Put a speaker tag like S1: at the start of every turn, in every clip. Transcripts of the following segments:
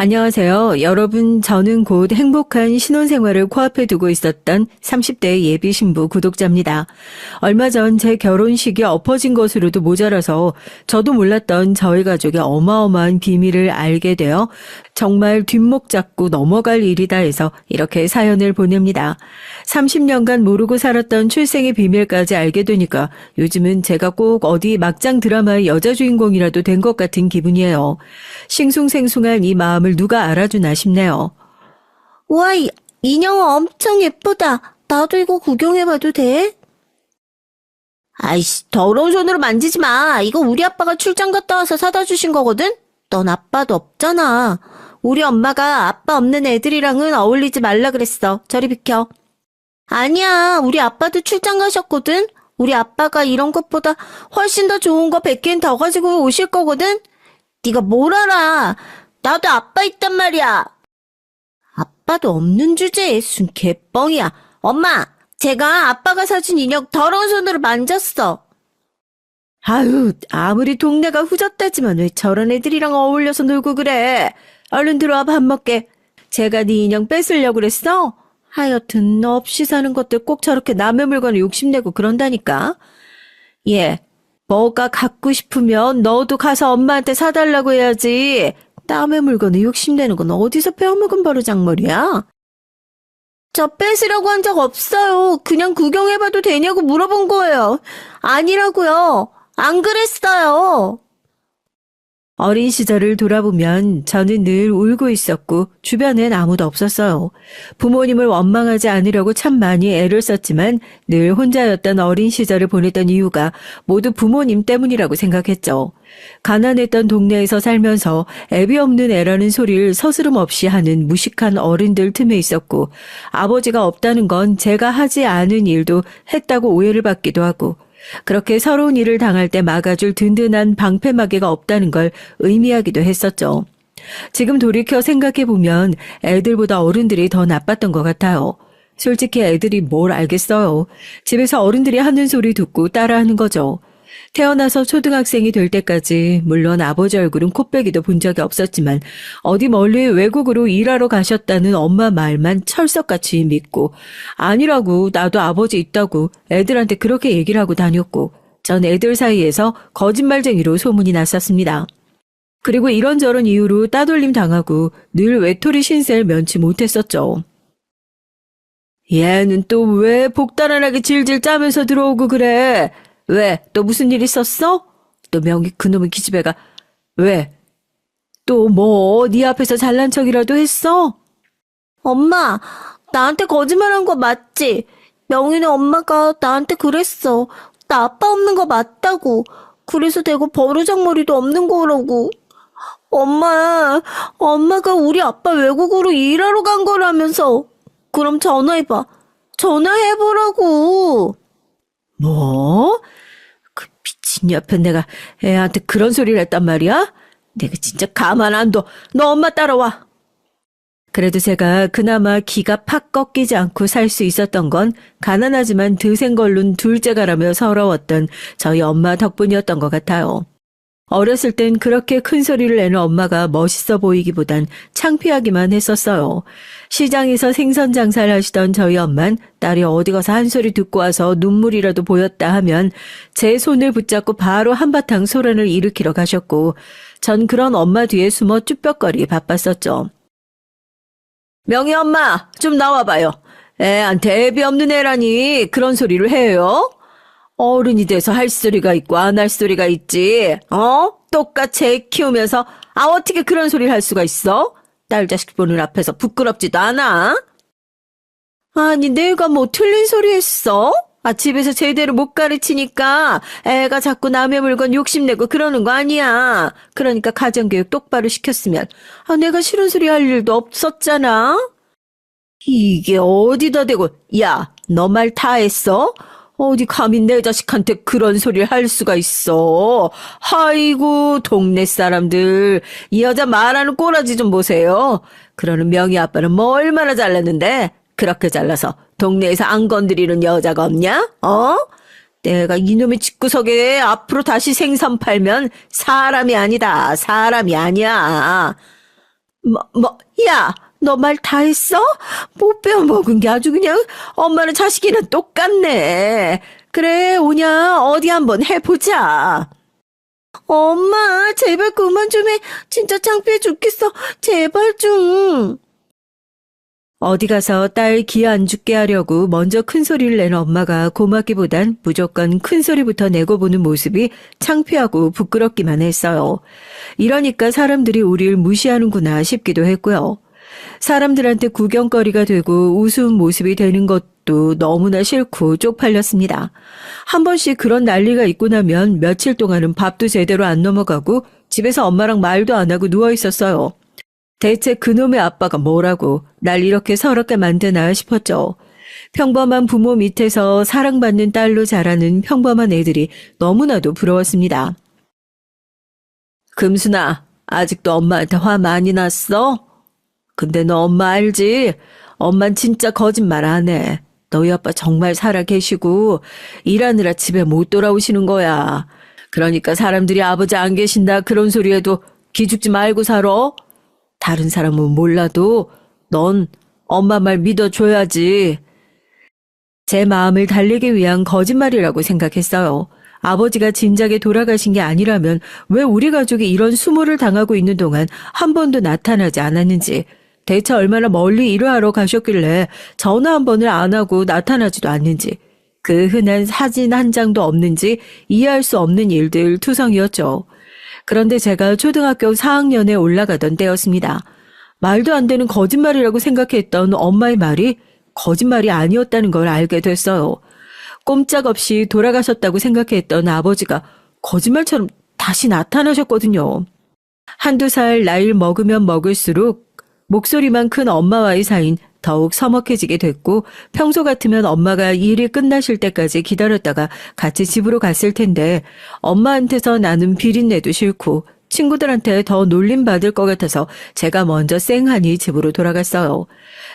S1: 안녕하세요. 여러분, 저는 곧 행복한 신혼생활을 코앞에 두고 있었던 30대 예비 신부 구독자입니다. 얼마 전 제 결혼식이 엎어진 것으로도 모자라서 저도 몰랐던 저희 가족의 어마어마한 비밀을 알게 되어 정말 뒷목 잡고 넘어갈 일이다 해서 이렇게 사연을 보냅니다. 30년간 모르고 살았던 출생의 비밀까지 알게 되니까 요즘은 제가 꼭 어디 막장 드라마의 여자 주인공이라도 된 것 같은 기분이에요. 싱숭생숭한 이 마음을 누가 알아주나 싶네요.
S2: 우와, 이 인형 엄청 예쁘다. 나도 이거 구경해봐도 돼? 아이씨, 더러운 손으로 만지지 마. 이거 우리 아빠가 출장 갔다 와서 사다 주신 거거든? 넌 아빠도 없잖아. 우리 엄마가 아빠 없는 애들이랑은 어울리지 말라 그랬어. 저리 비켜. 아니야, 우리 아빠도 출장 가셨거든? 우리 아빠가 이런 것보다 훨씬 더 좋은 거 100개는 더 가지고 오실 거거든? 네가 뭘 알아? 나도 아빠 있단 말이야. 아빠도 없는 주제에 순 개뻥이야. 엄마, 제가 아빠가 사준 인형 더러운 손으로 만졌어.
S1: 아유, 아무리 동네가 후졌다지만 왜 저런 애들이랑 어울려서 놀고 그래? 얼른 들어와 밥 먹게. 제가 네 인형 뺏으려고 그랬어? 하여튼 너 없이 사는 것들 꼭 저렇게 남의 물건을 욕심내고 그런다니까. 예, 뭐가 갖고 싶으면 너도 가서 엄마한테 사달라고 해야지. 남의 물건을 욕심내는 건 어디서 배워먹은 버르장머리야?
S2: 저 뺏으려고 한 적 없어요. 그냥 구경해봐도 되냐고 물어본 거예요. 아니라고요. 안 그랬어요.
S1: 어린 시절을 돌아보면 저는 늘 울고 있었고 주변엔 아무도 없었어요. 부모님을 원망하지 않으려고 참 많이 애를 썼지만 늘 혼자였던 어린 시절을 보냈던 이유가 모두 부모님 때문이라고 생각했죠. 가난했던 동네에서 살면서 애비 없는 애라는 소리를 서스름 없이 하는 무식한 어른들 틈에 있었고 아버지가 없다는 건 제가 하지 않은 일도 했다고 오해를 받기도 하고 그렇게 서러운 일을 당할 때 막아줄 든든한 방패막이가 없다는 걸 의미하기도 했었죠. 지금 돌이켜 생각해보면 애들보다 어른들이 더 나빴던 것 같아요. 솔직히 애들이 뭘 알겠어요. 집에서 어른들이 하는 소리 듣고 따라하는 거죠. 태어나서 초등학생이 될 때까지 물론 아버지 얼굴은 코빼기도 본 적이 없었지만 어디 멀리 외국으로 일하러 가셨다는 엄마 말만 철석같이 믿고 아니라고 나도 아버지 있다고 애들한테 그렇게 얘기를 하고 다녔고 전 애들 사이에서 거짓말쟁이로 소문이 났었습니다. 그리고 이런저런 이유로 따돌림 당하고 늘 외톨이 신세를 면치 못했었죠. 얘는 또 왜 복달아나게 질질 짜면서 들어오고 그래? 왜? 또 무슨 일 있었어? 또 명희 그놈의 기집애가 왜? 또 뭐 네 앞에서 잘난 척이라도 했어?
S2: 엄마, 나한테 거짓말한 거 맞지? 명희네 엄마가 나한테 그랬어. 나 아빠 없는 거 맞다고. 그래서 되고 버르장머리도 없는 거라고. 엄마가 우리 아빠 외국으로 일하러 간 거라면서. 그럼 전화해봐. 전화해보라고.
S1: 뭐? 그 미친 옆에 내가 애한테 그런 소리를 했단 말이야? 내가 진짜 가만 안 둬. 너 엄마 따라와. 그래도 제가 그나마 기가 팍 꺾이지 않고 살 수 있었던 건 가난하지만 드생걸룬 둘째가라며 서러웠던 저희 엄마 덕분이었던 것 같아요. 어렸을 땐 그렇게 큰 소리를 내는 엄마가 멋있어 보이기보단 창피하기만 했었어요. 시장에서 생선 장사를 하시던 저희 엄만 딸이 어디 가서 한 소리 듣고 와서 눈물이라도 보였다 하면 제 손을 붙잡고 바로 한바탕 소란을 일으키러 가셨고 전 그런 엄마 뒤에 숨어 쭈뼛거리 바빴었죠. 명희 엄마 좀 나와봐요. 애한테 애비 없는 애라니 그런 소리를 해요? 어른이 돼서 할 소리가 있고 안 할 소리가 있지. 똑같이 애 키우면서 어떻게 그런 소리를 할 수가 있어? 딸 자식 보는 앞에서 부끄럽지도 않아? 아니 내가 뭐 틀린 소리 했어? 집에서 제대로 못 가르치니까 애가 자꾸 남의 물건 욕심내고 그러는 거 아니야. 그러니까 가정교육 똑바로 시켰으면 내가 싫은 소리 할 일도 없었잖아. 이게 어디다 대고 야, 너 말 다 했어? 어디 감히 내 자식한테 그런 소리를 할 수가 있어. 아이고 동네 사람들 이 여자 말하는 꼬라지 좀 보세요. 그러는 명희 아빠는 뭐 얼마나 잘났는데 그렇게 잘나서 동네에서 안 건드리는 여자가 없냐? 내가 이놈의 집구석에 앞으로 다시 생선 팔면 사람이 아니다. 사람이 아니야. 야, 너 말 다 했어? 못 배워먹은 게 아주 그냥 엄마는 자식이랑 똑같네. 그래, 오냐, 어디 한번 해보자.
S2: 엄마, 제발 그만 좀 해. 진짜 창피해 죽겠어. 제발 좀.
S1: 어디 가서 딸 기 안 죽게 하려고 먼저 큰 소리를 낸 엄마가 고맙기보단 무조건 큰 소리부터 내고 보는 모습이 창피하고 부끄럽기만 했어요. 이러니까 사람들이 우리를 무시하는구나 싶기도 했고요. 사람들한테 구경거리가 되고 우스운 모습이 되는 것도 너무나 싫고 쪽팔렸습니다. 한 번씩 그런 난리가 있고 나면 며칠 동안은 밥도 제대로 안 넘어가고 집에서 엄마랑 말도 안 하고 누워 있었어요. 대체 그놈의 아빠가 뭐라고 날 이렇게 서럽게 만드나 싶었죠. 평범한 부모 밑에서 사랑받는 딸로 자라는 평범한 애들이 너무나도 부러웠습니다. 금순아, 아직도 엄마한테 화 많이 났어? 근데 너 엄마 알지? 엄만 진짜 거짓말 안 해. 너희 아빠 정말 살아 계시고 일하느라 집에 못 돌아오시는 거야. 그러니까 사람들이 아버지 안 계신다 그런 소리에도 기죽지 말고 살아. 다른 사람은 몰라도 넌 엄마 말 믿어줘야지. 제 마음을 달래기 위한 거짓말이라고 생각했어요. 아버지가 진작에 돌아가신 게 아니라면 왜 우리 가족이 이런 수모를 당하고 있는 동안 한 번도 나타나지 않았는지, 대체 얼마나 멀리 일하러 가셨길래 전화 한 번을 안 하고 나타나지도 않는지, 그 흔한 사진 한 장도 없는지 이해할 수 없는 일들 투성이었죠. 그런데 제가 초등학교 4학년에 올라가던 때였습니다. 말도 안 되는 거짓말이라고 생각했던 엄마의 말이 거짓말이 아니었다는 걸 알게 됐어요. 꼼짝없이 돌아가셨다고 생각했던 아버지가 거짓말처럼 다시 나타나셨거든요. 한두 살 나이를 먹으면 먹을수록 목소리만 큰 엄마와의 사이는 더욱 서먹해지게 됐고, 평소 같으면 엄마가 일이 끝나실 때까지 기다렸다가 같이 집으로 갔을 텐데 엄마한테서 나는 비린내도 싫고 친구들한테 더 놀림받을 것 같아서 제가 먼저 쌩하니 집으로 돌아갔어요.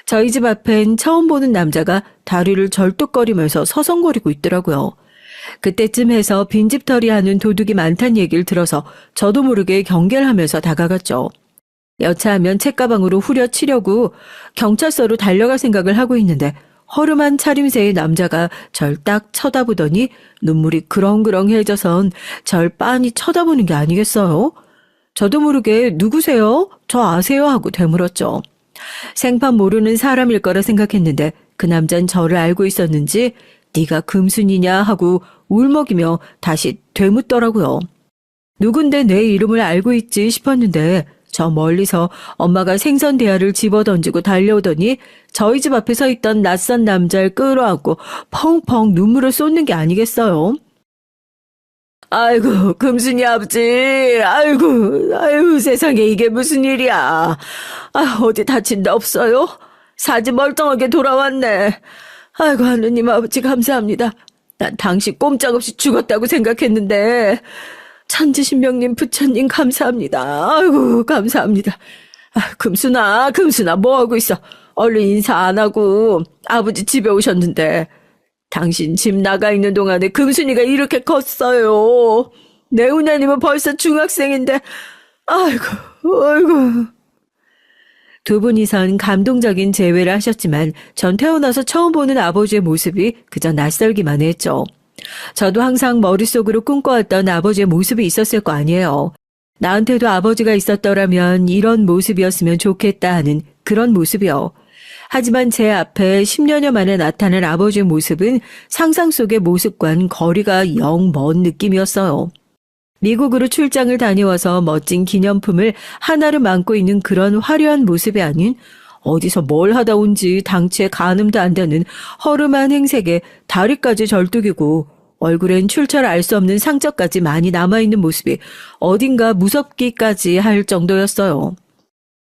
S1: 저희 집 앞엔 처음 보는 남자가 다리를 절뚝거리면서 서성거리고 있더라고요. 그때쯤 해서 빈집털이 하는 도둑이 많다는 얘기를 들어서 저도 모르게 경계를 하면서 다가갔죠. 여차하면 책가방으로 후려치려고 경찰서로 달려갈 생각을 하고 있는데 허름한 차림새의 남자가 절 딱 쳐다보더니 눈물이 그렁그렁해져선 절 빤히 쳐다보는 게 아니겠어요? 저도 모르게 누구세요? 저 아세요? 하고 되물었죠. 생판 모르는 사람일 거라 생각했는데 그 남자는 저를 알고 있었는지 네가 금순이냐 하고 울먹이며 다시 되묻더라고요. 누군데 내 이름을 알고 있지 싶었는데 저 멀리서 엄마가 생선 대야를 집어던지고 달려오더니 저희 집 앞에 서 있던 낯선 남자를 끌어안고 펑펑 눈물을 쏟는 게 아니겠어요? 아이고, 금순이 아버지. 아이고, 세상에 이게 무슨 일이야. 아, 어디 다친 데 없어요? 사지 멀쩡하게 돌아왔네. 아이고, 하느님 아버지 감사합니다. 난 당신 꼼짝없이 죽었다고 생각했는데. 천지신명님, 부처님 감사합니다. 아이고, 감사합니다. 아, 금순아, 뭐하고 있어? 얼른 인사 안 하고 아버지 집에 오셨는데. 당신 집 나가 있는 동안에 금순이가 이렇게 컸어요. 내 우나님은 벌써 중학생인데, 아이고. 두 분이선 감동적인 재회를 하셨지만 전 태어나서 처음 보는 아버지의 모습이 그저 낯설기만 했죠. 저도 항상 머릿속으로 꿈꿔왔던 아버지의 모습이 있었을 거 아니에요. 나한테도 아버지가 있었더라면 이런 모습이었으면 좋겠다 하는 그런 모습이요. 하지만 제 앞에 10년여 만에 나타난 아버지의 모습은 상상 속의 모습과는 거리가 영 먼 느낌이었어요. 미국으로 출장을 다녀와서 멋진 기념품을 하나를 안고 있는 그런 화려한 모습이 아닌 어디서 뭘 하다 온지 당최 가늠도 안 되는 허름한 행색에 다리까지 절뚝이고 얼굴엔 출처를 알 수 없는 상처까지 많이 남아있는 모습이 어딘가 무섭기까지 할 정도였어요.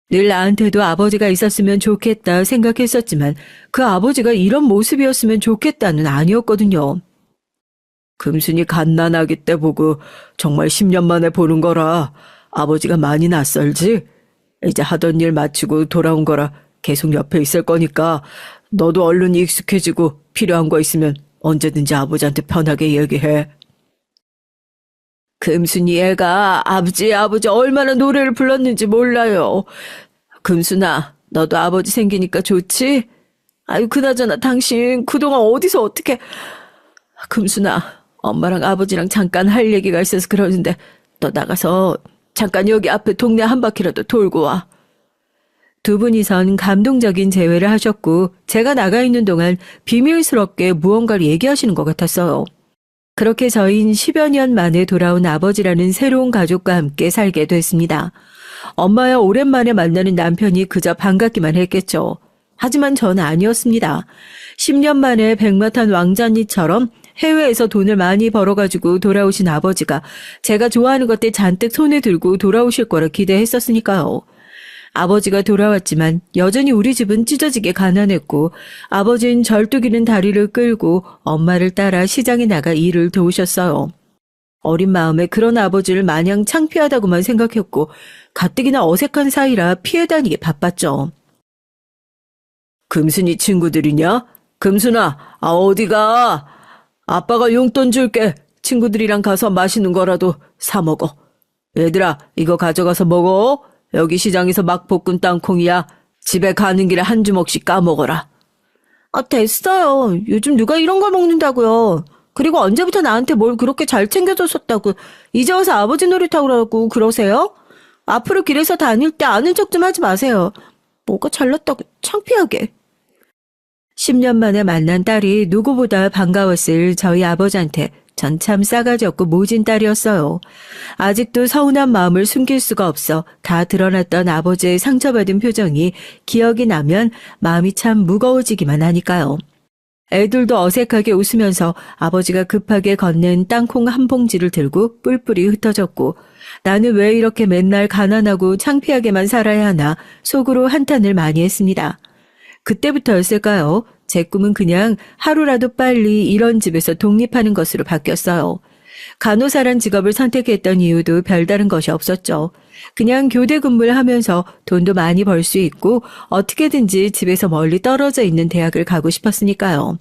S1: 늘 나한테도 아버지가 있었으면 좋겠다 생각했었지만 그 아버지가 이런 모습이었으면 좋겠다는 아니었거든요. 금순이 갓난아기 때 보고 정말 10년 만에 보는 거라 아버지가 많이 낯설지? 이제 하던 일 마치고 돌아온 거라 계속 옆에 있을 거니까 너도 얼른 익숙해지고 필요한 거 있으면 언제든지 아버지한테 편하게 얘기해. 금순이 애가 아버지 얼마나 노래를 불렀는지 몰라요. 금순아, 너도 아버지 생기니까 좋지? 아유, 그나저나 당신 그동안 어디서 어떻게... 금순아, 엄마랑 아버지랑 잠깐 할 얘기가 있어서 그러는데 너 나가서 잠깐 여기 앞에 동네 한 바퀴라도 돌고 와. 두 분이선 감동적인 재회를 하셨고 제가 나가 있는 동안 비밀스럽게 무언가를 얘기하시는 것 같았어요. 그렇게 저희는 10여 년 만에 돌아온 아버지라는 새로운 가족과 함께 살게 됐습니다. 엄마야 오랜만에 만나는 남편이 그저 반갑기만 했겠죠. 하지만 전 아니었습니다. 10년 만에 백마탄 왕자님처럼 해외에서 돈을 많이 벌어가지고 돌아오신 아버지가 제가 좋아하는 것들 잔뜩 손에 들고 돌아오실 거라 기대했었으니까요. 아버지가 돌아왔지만 여전히 우리 집은 찢어지게 가난했고 아버지는 절뚝이는 다리를 끌고 엄마를 따라 시장에 나가 일을 도우셨어요. 어린 마음에 그런 아버지를 마냥 창피하다고만 생각했고 가뜩이나 어색한 사이라 피해 다니기 바빴죠. 금순이 친구들이냐? 금순아, 어디가? 아빠가 용돈 줄게. 친구들이랑 가서 맛있는 거라도 사 먹어. 얘들아, 이거 가져가서 먹어. 여기 시장에서 막 볶은 땅콩이야. 집에 가는 길에 한 주먹씩 까먹어라.
S2: 됐어요. 요즘 누가 이런 걸 먹는다고요. 그리고 언제부터 나한테 뭘 그렇게 잘 챙겨줬었다고 이제 와서 아버지 노릇하라고 그러세요? 앞으로 길에서 다닐 때 아는 척 좀 하지 마세요. 뭐가 잘났다고 창피하게.
S1: 10년 만에 만난 딸이 누구보다 반가웠을 저희 아버지한테 전 참 싸가지 없고 모진 딸이었어요. 아직도 서운한 마음을 숨길 수가 없어 다 드러났던 아버지의 상처받은 표정이 기억이 나면 마음이 참 무거워지기만 하니까요. 애들도 어색하게 웃으면서 아버지가 급하게 건넨 땅콩 한 봉지를 들고 뿔뿔이 흩어졌고 나는 왜 이렇게 맨날 가난하고 창피하게만 살아야 하나 속으로 한탄을 많이 했습니다. 그때부터였을까요? 제 꿈은 그냥 하루라도 빨리 이런 집에서 독립하는 것으로 바뀌었어요. 간호사란 직업을 선택했던 이유도 별다른 것이 없었죠. 그냥 교대 근무를 하면서 돈도 많이 벌 수 있고 어떻게든지 집에서 멀리 떨어져 있는 대학을 가고 싶었으니까요.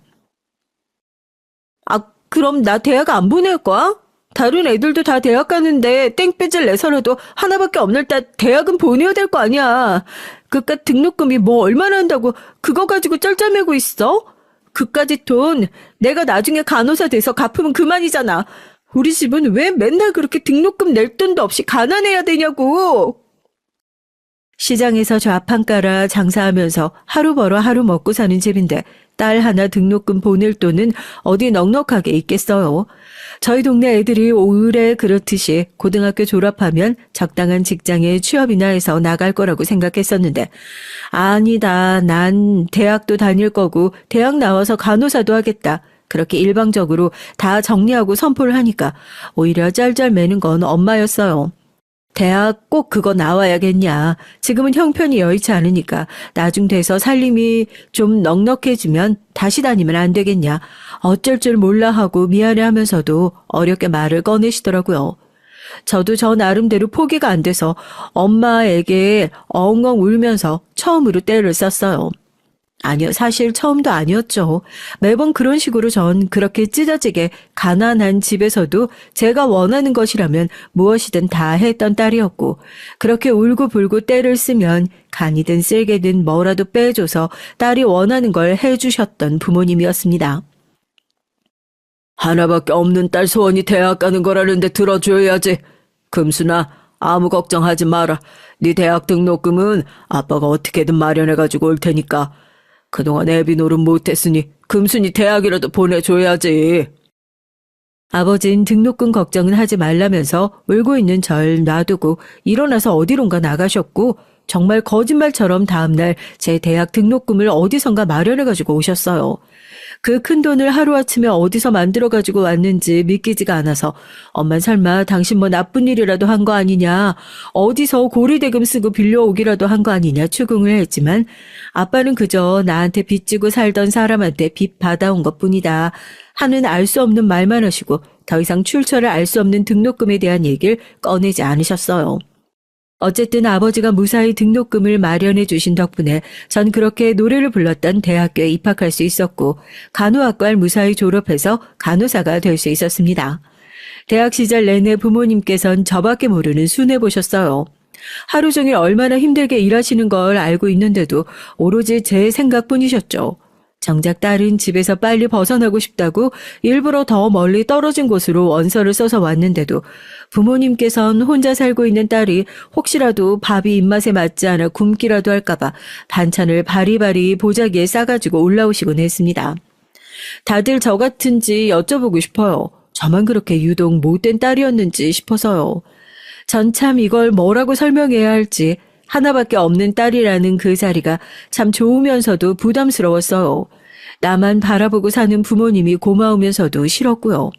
S2: 그럼 나 대학 안 보낼 거야? 다른 애들도 다 대학 가는데 땡볕을 내서라도 하나밖에 없는 딸 대학은 보내야 될 거 아니야. 그깟 등록금이 뭐 얼마나 한다고 그거 가지고 쩔쩔매고 있어? 그까짓 돈 내가 나중에 간호사 돼서 갚으면 그만이잖아. 우리 집은 왜 맨날 그렇게 등록금 낼 돈도 없이 가난해야 되냐고.
S1: 시장에서 좌판 깔아 장사하면서 하루 벌어 하루 먹고 사는 집인데 딸 하나 등록금 보낼 돈은 어디 넉넉하게 있겠어요. 저희 동네 애들이 오을에 그렇듯이 고등학교 졸업하면 적당한 직장에 취업이나 해서 나갈 거라고 생각했었는데 아니다. 난 대학도 다닐 거고 대학 나와서 간호사도 하겠다. 그렇게 일방적으로 다 정리하고 선포를 하니까 오히려 쩔쩔매는 건 엄마였어요. 대학 꼭 그거 나와야겠냐. 지금은 형편이 여의치 않으니까 나중 돼서 살림이 좀 넉넉해지면 다시 다니면 안 되겠냐. 어쩔 줄 몰라 하고 미안해하면서도 어렵게 말을 꺼내시더라고요. 저도 저 나름대로 포기가 안 돼서 엄마에게 엉엉 울면서 처음으로 떼를 썼어요. 아니요, 사실 처음도 아니었죠. 매번 그런 식으로 전 그렇게 찢어지게 가난한 집에서도 제가 원하는 것이라면 무엇이든 다 했던 딸이었고 그렇게 울고불고 떼를 쓰면 간이든 쓸개든 뭐라도 빼줘서 딸이 원하는 걸 해주셨던 부모님이었습니다. 하나밖에 없는 딸 소원이 대학 가는 거라는데 들어줘야지. 금순아, 아무 걱정하지 마라. 네 대학 등록금은 아빠가 어떻게든 마련해가지고 올 테니까. 그동안 애비 노릇 못했으니 금순이 대학이라도 보내줘야지. 아버진 등록금 걱정은 하지 말라면서 울고 있는 절 놔두고 일어나서 어디론가 나가셨고 정말 거짓말처럼 다음날 제 대학 등록금을 어디선가 마련해가지고 오셨어요. 그 큰 돈을 하루아침에 어디서 만들어가지고 왔는지 믿기지가 않아서 엄만 설마 당신 뭐 나쁜 일이라도 한 거 아니냐, 어디서 고리대금 쓰고 빌려오기라도 한 거 아니냐 추궁을 했지만 아빠는 그저 나한테 빚지고 살던 사람한테 빚 받아온 것뿐이다 하는 알 수 없는 말만 하시고 더 이상 출처를 알 수 없는 등록금에 대한 얘기를 꺼내지 않으셨어요. 어쨌든 아버지가 무사히 등록금을 마련해 주신 덕분에 전 그렇게 노래를 불렀던 대학교에 입학할 수 있었고 간호학과를 무사히 졸업해서 간호사가 될 수 있었습니다. 대학 시절 내내 부모님께선 저밖에 모르는 순회 보셨어요. 하루 종일 얼마나 힘들게 일하시는 걸 알고 있는데도 오로지 제 생각뿐이셨죠. 정작 딸은 집에서 빨리 벗어나고 싶다고 일부러 더 멀리 떨어진 곳으로 원서를 써서 왔는데도 부모님께선 혼자 살고 있는 딸이 혹시라도 밥이 입맛에 맞지 않아 굶기라도 할까봐 반찬을 바리바리 보자기에 싸가지고 올라오시곤 했습니다. 다들 저 같은지 여쭤보고 싶어요. 저만 그렇게 유독 못된 딸이었는지 싶어서요. 전 참 이걸 뭐라고 설명해야 할지 하나밖에 없는 딸이라는 그 자리가 참 좋으면서도 부담스러웠어요. 나만 바라보고 사는 부모님이 고마우면서도 싫었고요.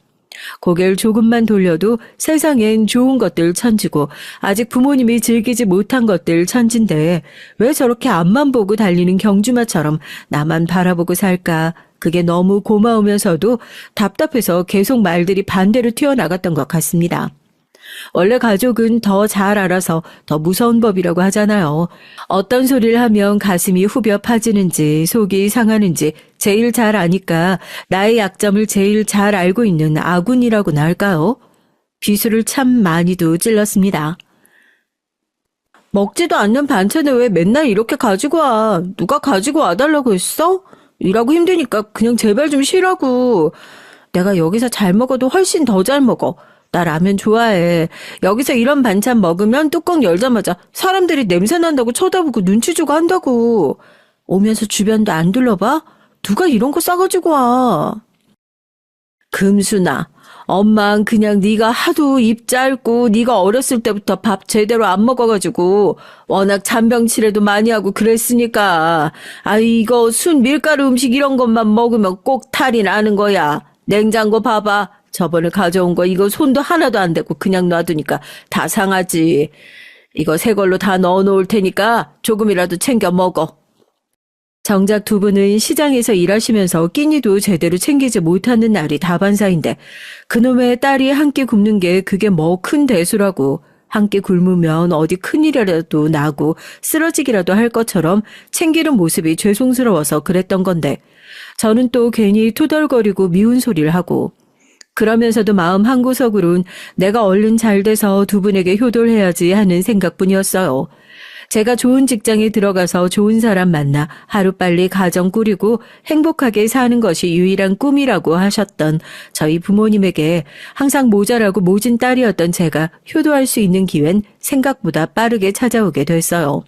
S1: 고개를 조금만 돌려도 세상엔 좋은 것들 천지고 아직 부모님이 즐기지 못한 것들 천진데 왜 저렇게 앞만 보고 달리는 경주마처럼 나만 바라보고 살까? 그게 너무 고마우면서도 답답해서 계속 말들이 반대로 튀어나갔던 것 같습니다. 원래 가족은 더 잘 알아서 더 무서운 법이라고 하잖아요. 어떤 소리를 하면 가슴이 후벼 파지는지 속이 상하는지 제일 잘 아니까 나의 약점을 제일 잘 알고 있는 아군이라고나 할까요? 비수를 참 많이도 찔렀습니다. 먹지도 않는 반찬을 왜 맨날 이렇게 가지고 와? 누가 가지고 와달라고 했어? 일하고 힘드니까 그냥 제발 좀 쉬라고. 내가 여기서 잘 먹어도 훨씬 더 잘 먹어. 나 라면 좋아해. 여기서 이런 반찬 먹으면 뚜껑 열자마자 사람들이 냄새 난다고 쳐다보고 눈치 주고 한다고. 오면서 주변도 안 둘러봐? 누가 이런 거 싸가지고 와. 금순아, 엄만 그냥 네가 하도 입 짧고 네가 어렸을 때부터 밥 제대로 안 먹어가지고 워낙 잔병치레도 많이 하고 그랬으니까 이거 순 밀가루 음식 이런 것만 먹으면 꼭 탈이 나는 거야. 냉장고 봐봐. 저번에 가져온 거 이거 손도 하나도 안 대고 그냥 놔두니까 다 상하지. 이거 새 걸로 다 넣어놓을 테니까 조금이라도 챙겨 먹어. 정작 두 분은 시장에서 일하시면서 끼니도 제대로 챙기지 못하는 날이 다반사인데 그놈의 딸이 한 끼 굶는 게 그게 뭐 큰 대수라고. 한 끼 굶으면 어디 큰일이라도 나고 쓰러지기라도 할 것처럼 챙기는 모습이 죄송스러워서 그랬던 건데 저는 또 괜히 투덜거리고 미운 소리를 하고 그러면서도 마음 한구석으론 내가 얼른 잘 돼서 두 분에게 효도해야지 하는 생각뿐이었어요. 제가 좋은 직장에 들어가서 좋은 사람 만나 하루빨리 가정 꾸리고 행복하게 사는 것이 유일한 꿈이라고 하셨던 저희 부모님에게 항상 모자라고 모진 딸이었던 제가 효도할 수 있는 기회는 생각보다 빠르게 찾아오게 됐어요.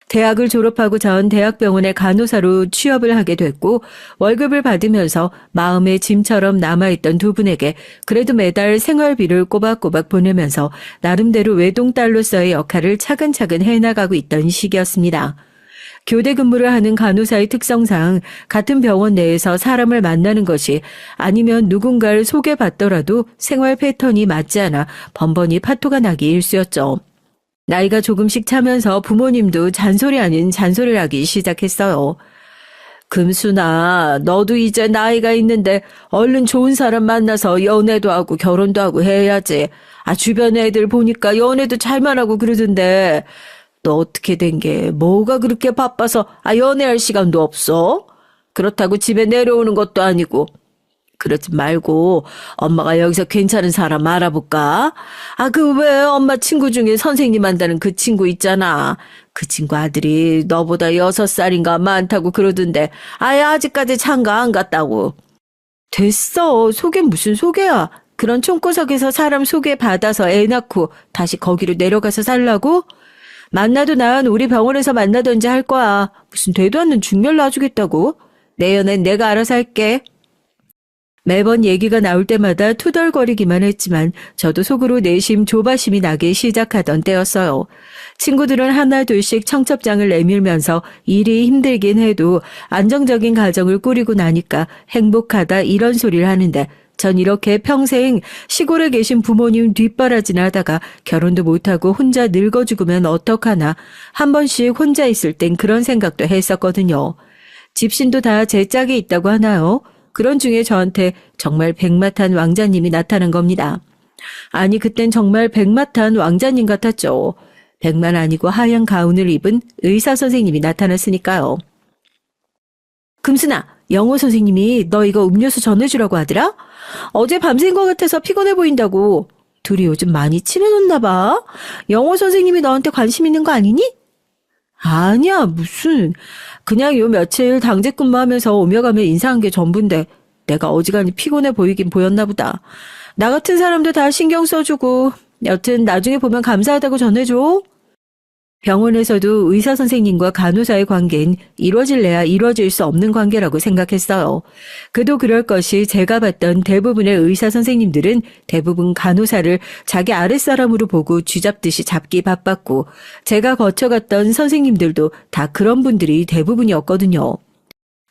S1: 대학을 졸업하고 전 대학병원의 간호사로 취업을 하게 됐고 월급을 받으면서 마음의 짐처럼 남아있던 두 분에게 그래도 매달 생활비를 꼬박꼬박 보내면서 나름대로 외동딸로서의 역할을 차근차근 해나가고 있던 시기였습니다. 교대 근무를 하는 간호사의 특성상 같은 병원 내에서 사람을 만나는 것이 아니면 누군가를 소개받더라도 생활 패턴이 맞지 않아 번번이 파토가 나기 일쑤였죠. 나이가 조금씩 차면서 부모님도 잔소리 아닌 잔소리를 하기 시작했어요. 금순아, 너도 이제 나이가 있는데 얼른 좋은 사람 만나서 연애도 하고 결혼도 하고 해야지. 주변 애들 보니까 연애도 잘만 하고 그러던데 너 어떻게 된 게 뭐가 그렇게 바빠서 연애할 시간도 없어? 그렇다고 집에 내려오는 것도 아니고. 그러지 말고 엄마가 여기서 괜찮은 사람 알아볼까? 그 왜 엄마 친구 중에 선생님 한다는 그 친구 있잖아. 그 친구 아들이 너보다 6살인가 많다고 그러던데 아직까지 장가 안 갔다고. 됐어. 소개 무슨 소개야. 그런 총구석에서 사람 소개받아서 애 낳고 다시 거기로 내려가서 살라고? 만나도 난 우리 병원에서 만나던지 할 거야. 무슨 되도 않는 중멸 놔주겠다고? 내 연애는 내가 알아서 할게. 매번 얘기가 나올 때마다 투덜거리기만 했지만 저도 속으로 내심 조바심이 나기 시작하던 때였어요. 친구들은 하나 둘씩 청첩장을 내밀면서 일이 힘들긴 해도 안정적인 가정을 꾸리고 나니까 행복하다 이런 소리를 하는데 전 이렇게 평생 시골에 계신 부모님 뒷바라지나 하다가 결혼도 못하고 혼자 늙어 죽으면 어떡하나 한 번씩 혼자 있을 땐 그런 생각도 했었거든요. 집신도 다 제 짝이 있다고 하나요? 그런 중에 저한테 정말 백마탄 왕자님이 나타난 겁니다. 그땐 정말 백마탄 왕자님 같았죠. 백만 아니고 하얀 가운을 입은 의사 선생님이 나타났으니까요. 금순아, 영어 선생님이 너 이거 음료수 전해주라고 하더라? 어제 밤샌 것 같아서 피곤해 보인다고. 둘이 요즘 많이 친해졌나 봐. 영어 선생님이 너한테 관심 있는 거 아니니? 아니야, 무슨. 그냥 요 며칠 당직 근무하면서 오며 가며 인사한 게 전부인데 내가 어지간히 피곤해 보이긴 보였나 보다. 나 같은 사람도 다 신경 써주고 여튼 나중에 보면 감사하다고 전해줘. 병원에서도 의사 선생님과 간호사의 관계는 이루어질래야 이루어질 수 없는 관계라고 생각했어요. 그도 그럴 것이 제가 봤던 대부분의 의사 선생님들은 대부분 간호사를 자기 아랫사람으로 보고 쥐잡듯이 잡기 바빴고 제가 거쳐갔던 선생님들도 다 그런 분들이 대부분이었거든요.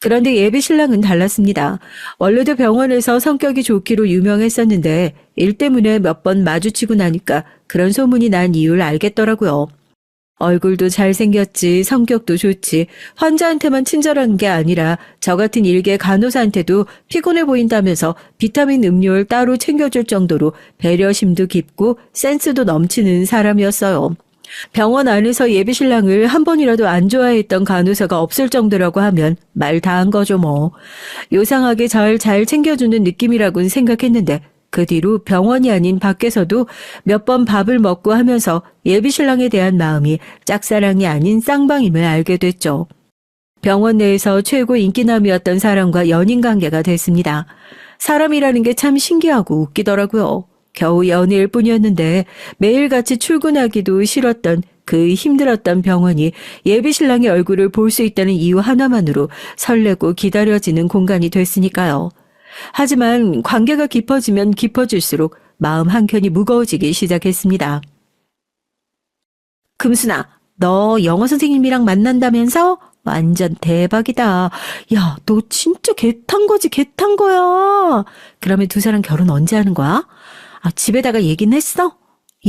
S1: 그런데 예비 신랑은 달랐습니다. 원래도 병원에서 성격이 좋기로 유명했었는데 일 때문에 몇 번 마주치고 나니까 그런 소문이 난 이유를 알겠더라고요. 얼굴도 잘생겼지, 성격도 좋지, 환자한테만 친절한 게 아니라 저 같은 일개 간호사한테도 피곤해 보인다면서 비타민 음료를 따로 챙겨줄 정도로 배려심도 깊고 센스도 넘치는 사람이었어요. 병원 안에서 예비 신랑을 한 번이라도 안 좋아했던 간호사가 없을 정도라고 하면 말 다 한 거죠 뭐. 요상하게 절 잘 챙겨주는 느낌이라고는 생각했는데 그 뒤로 병원이 아닌 밖에서도 몇 번 밥을 먹고 하면서 예비 신랑에 대한 마음이 짝사랑이 아닌 쌍방임을 알게 됐죠. 병원 내에서 최고 인기남이었던 사람과 연인 관계가 됐습니다. 사람이라는 게 참 신기하고 웃기더라고요. 겨우 연애일 뿐이었는데 매일같이 출근하기도 싫었던 그 힘들었던 병원이 예비 신랑의 얼굴을 볼 수 있다는 이유 하나만으로 설레고 기다려지는 공간이 됐으니까요. 하지만 관계가 깊어지면 깊어질수록 마음 한켠이 무거워지기 시작했습니다. 금순아, 너 영어 선생님이랑 만난다면서? 완전 대박이다. 야, 너 진짜 개 탄 거지, 개 탄 거야. 그러면 두 사람 결혼 언제 하는 거야? 아, 집에다가 얘기는 했어?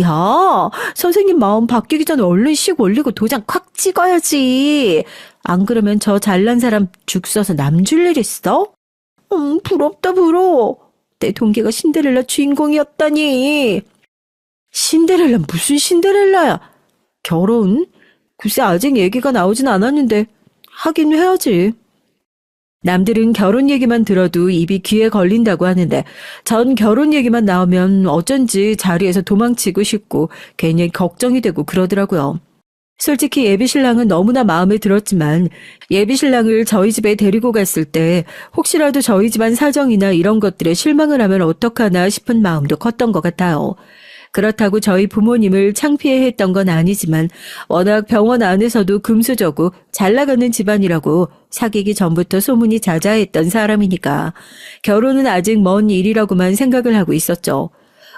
S1: 야, 선생님 마음 바뀌기 전에 얼른 씩 올리고 도장 콱 찍어야지. 안 그러면 저 잘난 사람 죽 써서 남 줄 일 있어? 부럽다, 부러워. 내 동기가 신데렐라 주인공이었다니. 신데렐라 무슨 신데렐라야? 결혼? 글쎄 아직 얘기가 나오진 않았는데 하긴 해야지. 남들은 결혼 얘기만 들어도 입이 귀에 걸린다고 하는데 전 결혼 얘기만 나오면 어쩐지 자리에서 도망치고 싶고 괜히 걱정이 되고 그러더라고요. 솔직히 예비 신랑은 너무나 마음에 들었지만 예비 신랑을 저희 집에 데리고 갔을 때 혹시라도 저희 집안 사정이나 이런 것들에 실망을 하면 어떡하나 싶은 마음도 컸던 것 같아요. 그렇다고 저희 부모님을 창피해했던 건 아니지만 워낙 병원 안에서도 금수저고 잘 나가는 집안이라고 사귀기 전부터 소문이 자자했던 사람이니까 결혼은 아직 먼 일이라고만 생각을 하고 있었죠.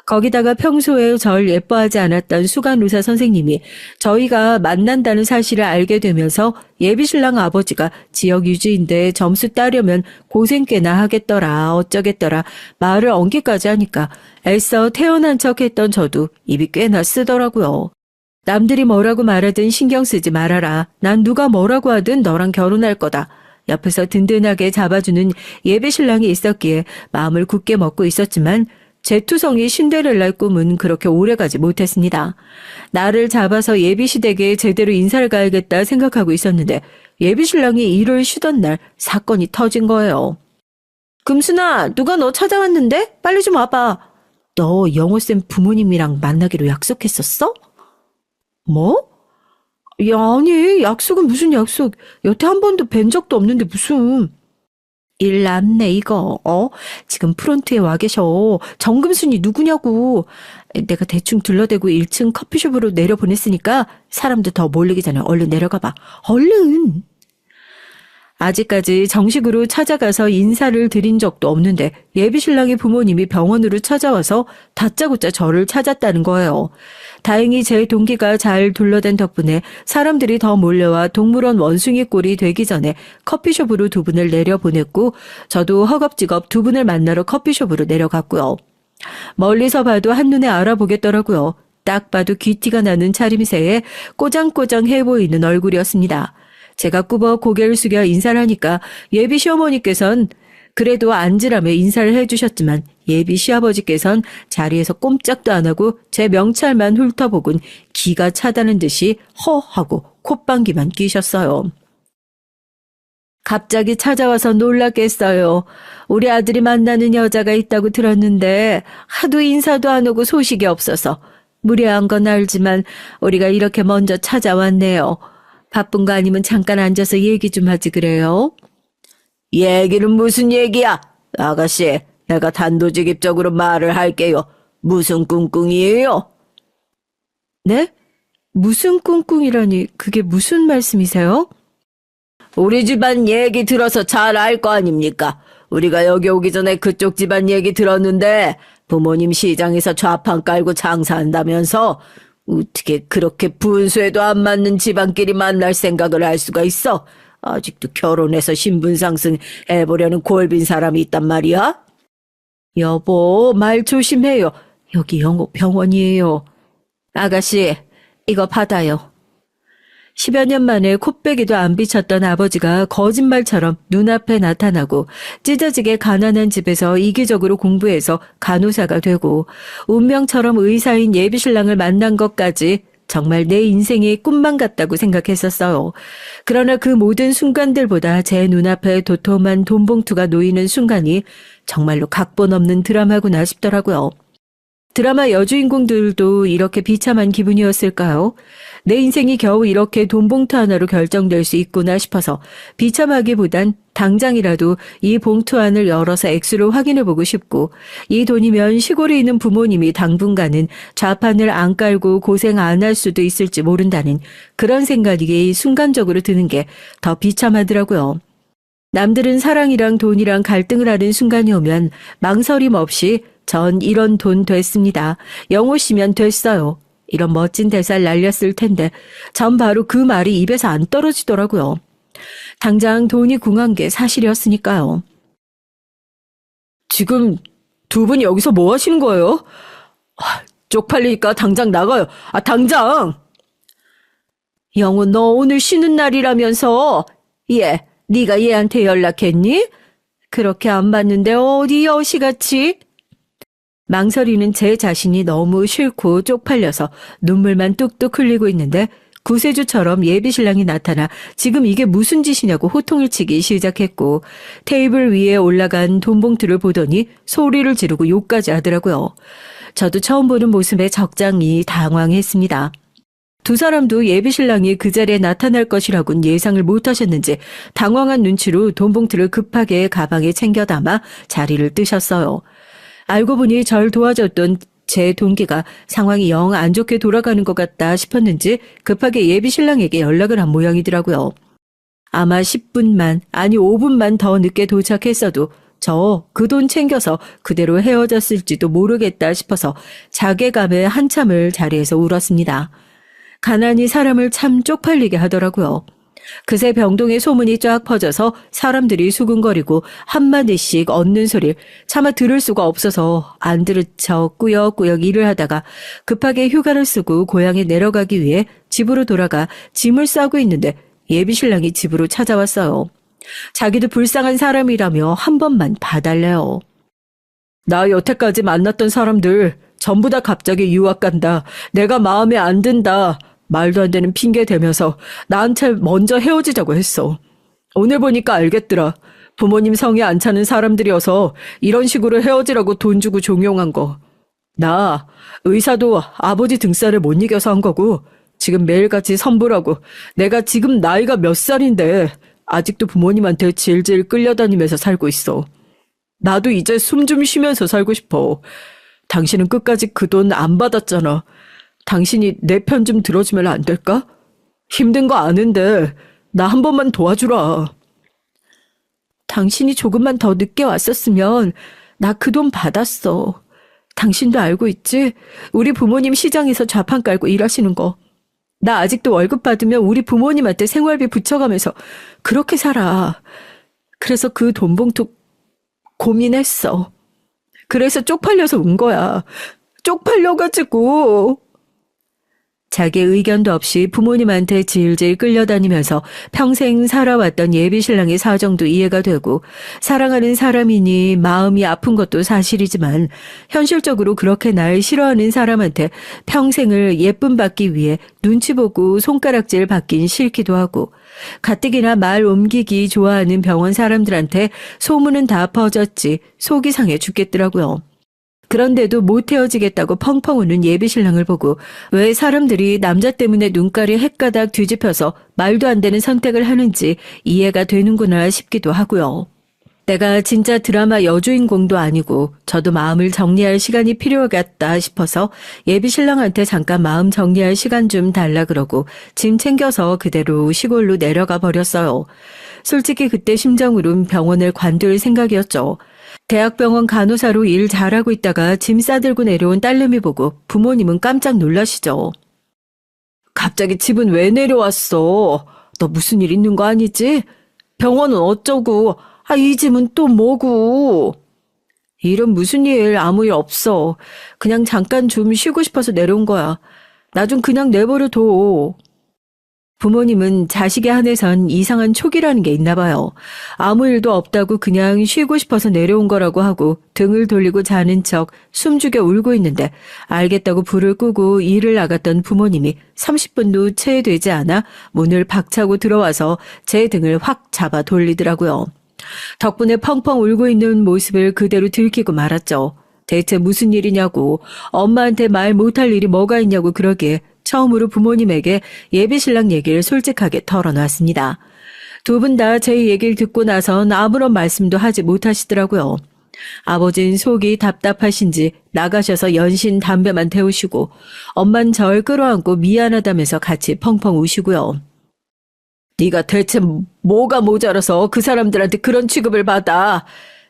S1: 거기다가 평소에 절 예뻐하지 않았던 수간 의사 선생님이 저희가 만난다는 사실을 알게 되면서 예비신랑 아버지가 지역 유지인데 점수 따려면 고생 꽤나 하겠더라 어쩌겠더라 말을 엉기까지 하니까 애써 태어난 척했던 저도 입이 꽤나 쓰더라고요. 남들이 뭐라고 말하든 신경 쓰지 말아라. 난 누가 뭐라고 하든 너랑 결혼할 거다. 옆에서 든든하게 잡아주는 예비신랑이 있었기에 마음을 굳게 먹고 있었지만 제 투성이 신데렐라의 꿈은 그렇게 오래가지 못했습니다. 나를 잡아서 예비시댁에 제대로 인사를 가야겠다 생각하고 있었는데 예비신랑이 일을 쉬던 날 사건이 터진 거예요. 금순아, 누가 너 찾아왔는데? 빨리 좀 와봐. 너 영호쌤 부모님이랑 만나기로 약속했었어? 뭐? 야, 아니 약속은 무슨 약속. 여태 한 번도 뵌 적도 없는데 무슨... 일 났네 이거. 지금 프론트에 와 계셔. 정금순이 누구냐고. 내가 대충 둘러대고 1층 커피숍으로 내려보냈으니까 사람들 더 몰리기 전에 얼른 내려가봐. 얼른. 아직까지 정식으로 찾아가서 인사를 드린 적도 없는데 예비신랑의 부모님이 병원으로 찾아와서 다짜고짜 저를 찾았다는 거예요. 다행히 제 동기가 잘 둘러댄 덕분에 사람들이 더 몰려와 동물원 원숭이 꼴이 되기 전에 커피숍으로 두 분을 내려보냈고 저도 허겁지겁 두 분을 만나러 커피숍으로 내려갔고요. 멀리서 봐도 한눈에 알아보겠더라고요. 딱 봐도 귀티가 나는 차림새에 꼬장꼬장해 보이는 얼굴이었습니다. 제가 꾸벅 고개를 숙여 인사를 하니까 예비 시어머니께선 그래도 앉으라며 인사를 해주셨지만 예비 시아버지께선 자리에서 꼼짝도 안 하고 제 명찰만 훑어보곤 기가 차다는 듯이 허 하고 콧방귀만 끼셨어요. 갑자기 찾아와서 놀랐겠어요. 우리 아들이 만나는 여자가 있다고 들었는데 하도 인사도 안 오고 소식이 없어서 무례한 건 알지만 우리가 이렇게 먼저 찾아왔네요. 바쁜 거 아니면 잠깐 앉아서 얘기 좀 하지 그래요? 얘기는 무슨 얘기야? 아가씨, 내가 단도직입적으로 말을 할게요. 무슨 꿍꿍이에요? 네? 무슨 꿍꿍이라니 그게 무슨 말씀이세요? 우리 집안 얘기 들어서 잘 알 거 아닙니까? 우리가 여기 오기 전에 그쪽 집안 얘기 들었는데 부모님 시장에서 좌판 깔고 장사한다면서 어떻게 그렇게 분수에도 안 맞는 집안끼리 만날 생각을 할 수가 있어? 아직도 결혼해서 신분 상승 해보려는 골빈 사람이 있단 말이야? 여보, 말 조심해요. 여기 영업병원이에요. 아가씨, 이거 받아요. 10여 년 만에 콧배기도 안 비쳤던 아버지가 거짓말처럼 눈앞에 나타나고 찢어지게 가난한 집에서 이기적으로 공부해서 간호사가 되고 운명처럼 의사인 예비신랑을 만난 것까지 정말 내 인생의 꿈만 같다고 생각했었어요. 그러나 그 모든 순간들보다 제 눈앞에 도톰한 돈봉투가 놓이는 순간이 정말로 각본 없는 드라마구나 싶더라고요. 드라마 여주인공들도 이렇게 비참한 기분이었을까요? 내 인생이 겨우 이렇게 돈봉투 하나로 결정될 수 있구나 싶어서 비참하기보단 당장이라도 이 봉투 안을 열어서 액수를 확인해보고 싶고 이 돈이면 시골에 있는 부모님이 당분간은 좌판을 안 깔고 고생 안 할 수도 있을지 모른다는 그런 생각이 순간적으로 드는 게 더 비참하더라고요. 남들은 사랑이랑 돈이랑 갈등을 하는 순간이 오면 망설임 없이 전 이런 돈 됐습니다. 영호 씨면 됐어요. 이런 멋진 대사를 날렸을 텐데 전 바로 그 말이 입에서 안 떨어지더라고요. 당장 돈이 궁한 게 사실이었으니까요. 지금 두 분이 여기서 뭐 하시는 거예요? 쪽팔리니까 당장 나가요. 당장! 영호, 너 오늘 쉬는 날이라면서. 네가 얘한테 연락했니? 그렇게 안 봤는데 어디 여시같이? 망설이는 제 자신이 너무 싫고 쪽팔려서 눈물만 뚝뚝 흘리고 있는데 구세주처럼 예비신랑이 나타나 지금 이게 무슨 짓이냐고 호통을 치기 시작했고 테이블 위에 올라간 돈봉투를 보더니 소리를 지르고 욕까지 하더라고요. 저도 처음 보는 모습에 적잖이 당황했습니다. 두 사람도 예비신랑이 그 자리에 나타날 것이라고는 예상을 못하셨는지 당황한 눈치로 돈봉투를 급하게 가방에 챙겨 담아 자리를 뜨셨어요. 알고 보니 절 도와줬던 제 동기가 상황이 영 안 좋게 돌아가는 것 같다 싶었는지 급하게 예비신랑에게 연락을 한 모양이더라고요. 아마 10분만 아니 5분만 더 늦게 도착했어도 저 그 돈 챙겨서 그대로 헤어졌을지도 모르겠다 싶어서 자괴감에 한참을 자리에서 울었습니다. 가난이 사람을 참 쪽팔리게 하더라고요. 그새 병동에 소문이 쫙 퍼져서 사람들이 수군거리고 한마디씩 얻는 소리를 차마 들을 수가 없어서 안 들은 척 꾸역꾸역 일을 하다가 급하게 휴가를 쓰고 고향에 내려가기 위해 집으로 돌아가 짐을 싸고 있는데 예비신랑이 집으로 찾아왔어요. 자기도 불쌍한 사람이라며 한 번만 봐달래요. 나 여태까지 만났던 사람들 전부 다 갑자기 유학 간다. 내가 마음에 안 든다. 말도 안 되는 핑계 대면서 나한테 먼저 헤어지자고 했어. 오늘 보니까 알겠더라. 부모님 성에 안 차는 사람들이어서 이런 식으로 헤어지라고 돈 주고 종용한 거. 나 의사도 아버지 등살을 못 이겨서 한 거고 지금 매일같이 선보라고 내가 지금 나이가 몇 살인데 아직도 부모님한테 질질 끌려다니면서 살고 있어. 나도 이제 숨 좀 쉬면서 살고 싶어. 당신은 끝까지 그 돈 안 받았잖아. 당신이 내 편 좀 들어주면 안 될까? 힘든 거 아는데 나 한 번만 도와주라. 당신이 조금만 더 늦게 왔었으면 나 그 돈 받았어. 당신도 알고 있지? 우리 부모님 시장에서 좌판 깔고 일하시는 거. 나 아직도 월급 받으면 우리 부모님한테 생활비 붙여가면서 그렇게 살아. 그래서 그 돈 봉투 고민했어. 그래서 쪽팔려서 온 거야. 쪽팔려가지고. 자기 의견도 없이 부모님한테 질질 끌려다니면서 평생 살아왔던 예비신랑의 사정도 이해가 되고 사랑하는 사람이니 마음이 아픈 것도 사실이지만 현실적으로 그렇게 날 싫어하는 사람한테 평생을 예쁨 받기 위해 눈치 보고 손가락질 받긴 싫기도 하고 가뜩이나 말 옮기기 좋아하는 병원 사람들한테 소문은 다 퍼졌지 속이 상해 죽겠더라고요. 그런데도 못 헤어지겠다고 펑펑 우는 예비신랑을 보고 왜 사람들이 남자 때문에 눈깔이 헷가닥 뒤집혀서 말도 안 되는 선택을 하는지 이해가 되는구나 싶기도 하고요. 내가 진짜 드라마 여주인공도 아니고 저도 마음을 정리할 시간이 필요하겠다 싶어서 예비신랑한테 잠깐 마음 정리할 시간 좀 달라 그러고 짐 챙겨서 그대로 시골로 내려가 버렸어요. 솔직히 그때 심정으론 병원을 관둘 생각이었죠. 대학병원 간호사로 일 잘하고 있다가 짐 싸들고 내려온 딸내미 보고 부모님은 깜짝 놀라시죠. 갑자기 집은 왜 내려왔어? 너 무슨 일 있는 거 아니지? 병원은 어쩌고? 이 짐은 또 뭐고? 일은 무슨 일, 아무 일 없어. 그냥 잠깐 좀 쉬고 싶어서 내려온 거야. 나 좀 그냥 내버려 둬. 부모님은 자식에 한해선 이상한 촉이라는 게 있나 봐요. 아무 일도 없다고 그냥 쉬고 싶어서 내려온 거라고 하고 등을 돌리고 자는 척 숨죽여 울고 있는데 알겠다고 불을 끄고 일을 나갔던 부모님이 30분도 채 되지 않아 문을 박차고 들어와서 제 등을 확 잡아 돌리더라고요. 덕분에 펑펑 울고 있는 모습을 그대로 들키고 말았죠. 대체 무슨 일이냐고, 엄마한테 말 못할 일이 뭐가 있냐고 그러기에 처음으로 부모님에게 예비신랑 얘기를 솔직하게 털어놨습니다. 두 분 다 제 얘기를 듣고 나선 아무런 말씀도 하지 못하시더라고요. 아버진 속이 답답하신지 나가셔서 연신 담배만 태우시고 엄만 절 끌어안고 미안하다면서 같이 펑펑 우시고요. 네가 대체 뭐가 모자라서 그 사람들한테 그런 취급을 받아.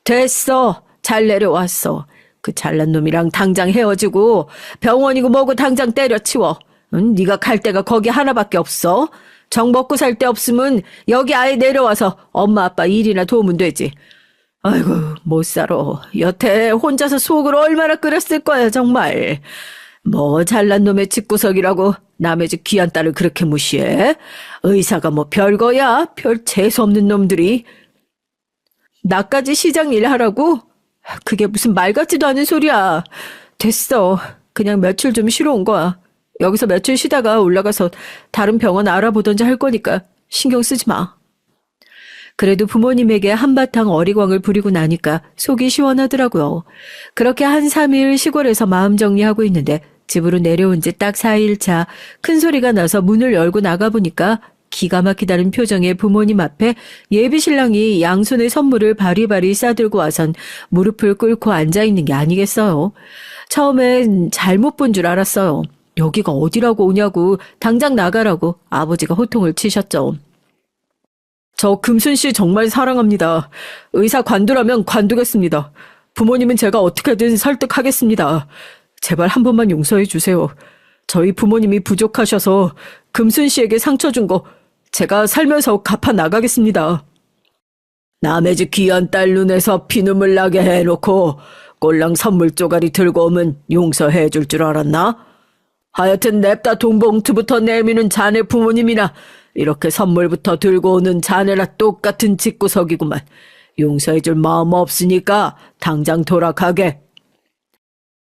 S1: 됐어. 잘 내려왔어. 그 잘난 놈이랑 당장 헤어지고 병원이고 뭐고 당장 때려치워. 응? 네가 갈 데가 거기 하나밖에 없어. 정 먹고 살 데 없으면 여기 아예 내려와서 엄마 아빠 일이나 도우면 되지. 아이고 못 살아. 여태 혼자서 속을 얼마나 끓였을 거야 정말. 뭐 잘난 놈의 집구석이라고 남의 집 귀한 딸을 그렇게 무시해? 의사가 뭐 별거야? 별 재수없는 놈들이. 나까지 시장 일 하라고? 그게 무슨 말 같지도 않은 소리야. 됐어. 그냥 며칠 좀 쉬러 온 거야. 여기서 며칠 쉬다가 올라가서 다른 병원 알아보던지 할 거니까 신경 쓰지 마. 그래도 부모님에게 한바탕 어리광을 부리고 나니까 속이 시원하더라고요. 그렇게 한 3일 시골에서 마음 정리하고 있는데 집으로 내려온 지 딱 4일 차 큰 소리가 나서 문을 열고 나가보니까 기가 막히다는 표정의 부모님 앞에 예비신랑이 양손에 선물을 바리바리 싸들고 와선 무릎을 꿇고 앉아있는 게 아니겠어요. 처음엔 잘못 본 줄 알았어요. 여기가 어디라고 오냐고 당장 나가라고 아버지가 호통을 치셨죠. 저 금순 씨 정말 사랑합니다. 의사 관두라면 관두겠습니다. 부모님은 제가 어떻게든 설득하겠습니다. 제발 한 번만 용서해 주세요. 저희 부모님이 부족하셔서 금순 씨에게 상처 준 거 제가 살면서 갚아 나가겠습니다. 남의 집 귀한 딸 눈에서 피눈물 나게 해놓고 꼴랑 선물 쪼가리 들고 오면 용서해 줄 줄 알았나? 하여튼 냅다 돈봉투부터 내미는 자네 부모님이나 이렇게 선물부터 들고 오는 자네라 똑같은 집구석이구만. 용서해 줄 마음 없으니까 당장 돌아가게.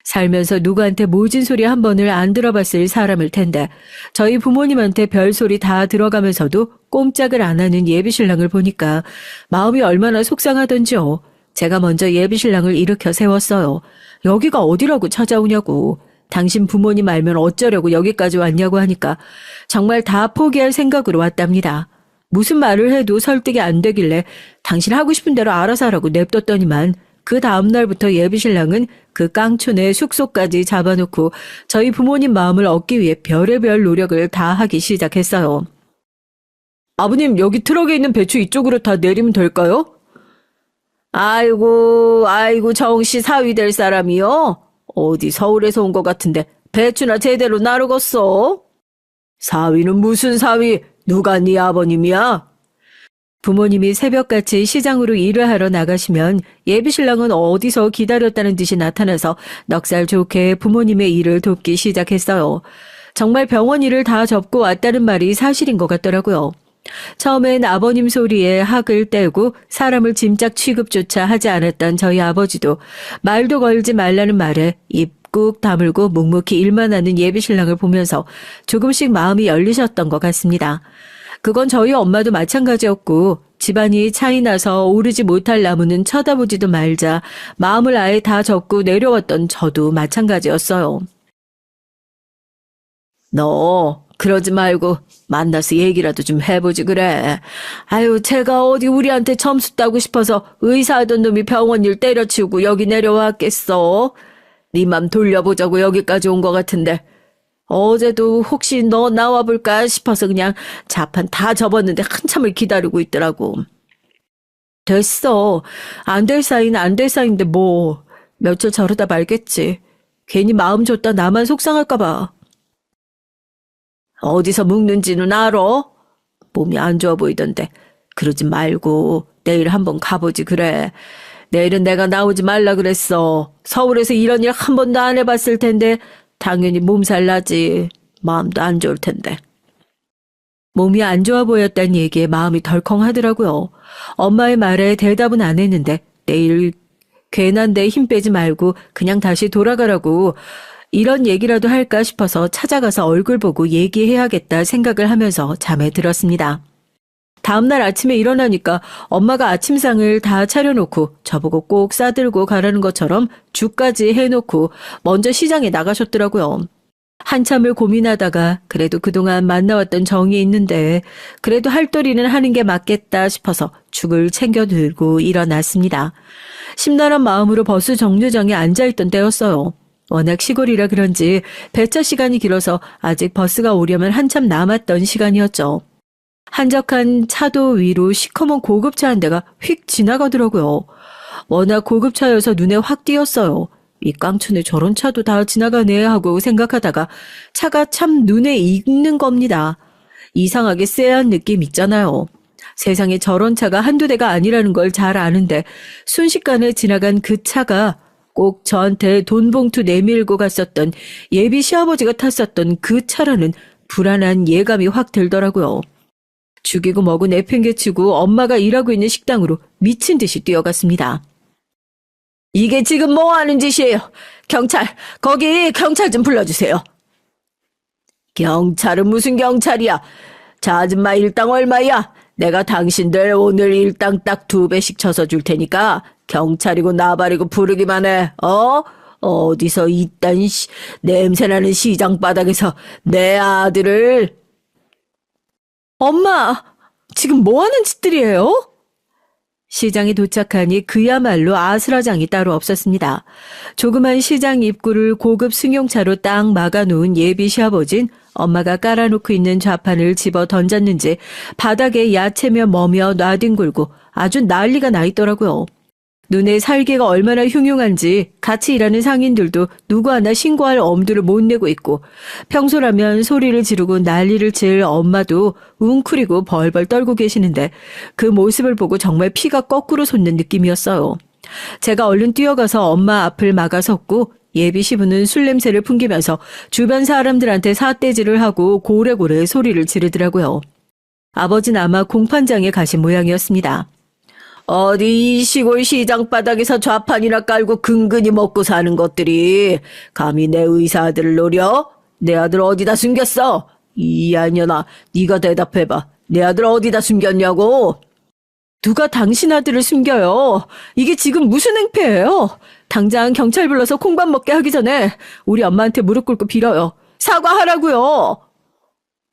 S1: 살면서 누구한테 모진 소리 한 번을 안 들어봤을 사람일 텐데 저희 부모님한테 별소리 다 들어가면서도 꼼짝을 안 하는 예비신랑을 보니까 마음이 얼마나 속상하던지요. 제가 먼저 예비신랑을 일으켜 세웠어요. 여기가 어디라고 찾아오냐고. 당신 부모님 알면 어쩌려고 여기까지 왔냐고 하니까 정말 다 포기할 생각으로 왔답니다. 무슨 말을 해도 설득이 안 되길래 당신 하고 싶은 대로 알아서 하라고 냅뒀더니만 그 다음 날부터 예비신랑은 그 깡촌의 숙소까지 잡아놓고 저희 부모님 마음을 얻기 위해 별의별 노력을 다 하기 시작했어요. 아버님 여기 트럭에 있는 배추 이쪽으로 다 내리면 될까요? 아이고 정씨 사위 될 사람이요? 어디 서울에서 온 것 같은데 배추나 제대로 나르겄어? 사위는 무슨 사위? 누가 네 아버님이야? 부모님이 새벽같이 시장으로 일을 하러 나가시면 예비신랑은 어디서 기다렸다는 듯이 나타나서 넉살 좋게 부모님의 일을 돕기 시작했어요. 정말 병원 일을 다 접고 왔다는 말이 사실인 것 같더라고요. 처음엔 아버님 소리에 학을 떼고 사람을 짐작 취급조차 하지 않았던 저희 아버지도 말도 걸지 말라는 말에 입 꾹 다물고 묵묵히 일만 하는 예비신랑을 보면서 조금씩 마음이 열리셨던 것 같습니다. 그건 저희 엄마도 마찬가지였고 집안이 차이 나서 오르지 못할 나무는 쳐다보지도 말자 마음을 아예 다 접고 내려왔던 저도 마찬가지였어요. 너 그러지 말고 만나서 얘기라도 좀 해보지 그래. 아유 제가 어디 우리한테 점수 따고 싶어서 의사하던 놈이 병원 일 때려치우고 여기 내려왔겠어. 네 맘 돌려보자고 여기까지 온 것 같은데 어제도 혹시 너 나와볼까 싶어서 그냥 자판 다 접었는데 한참을 기다리고 있더라고. 됐어. 안 될 사이는 안 될 사이인데 뭐 며칠 저러다 말겠지. 괜히 마음 줬다 나만 속상할까 봐. 어디서 묵는지는 알아? 몸이 안 좋아 보이던데 그러지 말고 내일 한번 가보지 그래. 내일은 내가 나오지 말라 그랬어. 서울에서 이런 일 한 번도 안 해봤을 텐데 당연히 몸살 나지. 마음도 안 좋을 텐데. 몸이 안 좋아 보였다는 얘기에 마음이 덜컹하더라고요. 엄마의 말에 대답은 안 했는데 내일 괜한 데 힘 빼지 말고 그냥 다시 돌아가라고 이런 얘기라도 할까 싶어서 찾아가서 얼굴 보고 얘기해야겠다 생각을 하면서 잠에 들었습니다. 다음날 아침에 일어나니까 엄마가 아침상을 다 차려놓고 저보고 꼭 싸들고 가라는 것처럼 죽까지 해놓고 먼저 시장에 나가셨더라고요. 한참을 고민하다가 그래도 그동안 만나왔던 정이 있는데 그래도 할도리는 하는 게 맞겠다 싶어서 죽을 챙겨 들고 일어났습니다. 심란한 마음으로 버스 정류장에 앉아있던 때였어요. 워낙 시골이라 그런지 배차 시간이 길어서 아직 버스가 오려면 한참 남았던 시간이었죠. 한적한 차도 위로 시커먼 고급차 한 대가 휙 지나가더라고요. 워낙 고급차여서 눈에 확 띄었어요. 이 깡촌에 저런 차도 다 지나가네 하고 생각하다가 차가 참 눈에 익는 겁니다. 이상하게 쎄한 느낌 있잖아요. 세상에 저런 차가 한두 대가 아니라는 걸 잘 아는데 순식간에 지나간 그 차가 꼭 저한테 돈 봉투 내밀고 갔었던 예비 시아버지가 탔었던 그 차라는 불안한 예감이 확 들더라고요. 죽이고 먹고 내팽개치고 엄마가 일하고 있는 식당으로 미친 듯이 뛰어갔습니다. 이게 지금 뭐 하는 짓이에요? 경찰, 거기 경찰 좀 불러주세요. 경찰은 무슨 경찰이야? 자, 아줌마 일당 얼마야? 내가 당신들 오늘 일당 딱 2배씩 쳐서 줄 테니까 경찰이고 나발이고 부르기만 해. 어디서 이딴 냄새나는 시장 바닥에서 내 아들을. 엄마, 지금 뭐 하는 짓들이에요? 시장에 도착하니 그야말로 아수라장이 따로 없었습니다. 조그만 시장 입구를 고급 승용차로 딱 막아놓은 예비 시아버진 엄마가 깔아놓고 있는 좌판을 집어 던졌는지 바닥에 야채며 뭐며 놔뒹굴고 아주 난리가 나 있더라고요. 눈에 살개가 얼마나 흉흉한지 같이 일하는 상인들도 누구 하나 신고할 엄두를 못 내고 있고 평소라면 소리를 지르고 난리를 칠 엄마도 웅크리고 벌벌 떨고 계시는데 그 모습을 보고 정말 피가 거꾸로 솟는 느낌이었어요. 제가 얼른 뛰어가서 엄마 앞을 막아섰고 예비 시부는 술 냄새를 풍기면서 주변 사람들한테 삿대질을 하고 고래고래 소리를 지르더라고요. 아버지는 아마 공판장에 가신 모양이었습니다. 어디 이 시골 시장 바닥에서 좌판이나 깔고 근근히 먹고 사는 것들이 감히 내 의사 아들을 노려? 내 아들 어디다 숨겼어? 이 아녀나 네가 대답해봐. 내 아들 어디다 숨겼냐고? 누가 당신 아들을 숨겨요? 이게 지금 무슨 행패예요? 당장 경찰 불러서 콩밥 먹게 하기 전에 우리 엄마한테 무릎 꿇고 빌어요. 사과하라고요.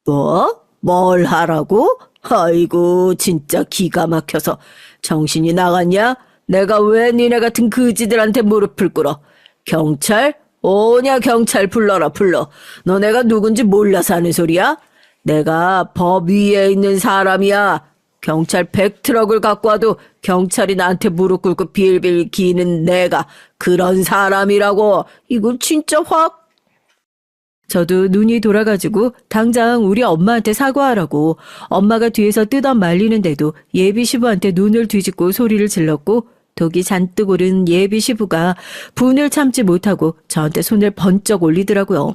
S1: 뭐? 뭘 하라고? 아이고 진짜 기가 막혀서 정신이 나갔냐? 내가 왜 니네 같은 그지들한테 무릎을 꿇어? 경찰? 오냐 경찰 불러라 불러. 너네가 누군지 몰라서 하는 소리야? 내가 법 위에 있는 사람이야. 경찰 100트럭을 갖고 와도 경찰이 나한테 무릎 꿇고 빌빌 기는 내가 그런 사람이라고. 이거 진짜 확. 저도 눈이 돌아가지고 당장 우리 엄마한테 사과하라고 엄마가 뒤에서 뜨던 말리는데도 예비 시부한테 눈을 뒤집고 소리를 질렀고 독이 잔뜩 오른 예비 시부가 분을 참지 못하고 저한테 손을 번쩍 올리더라고요.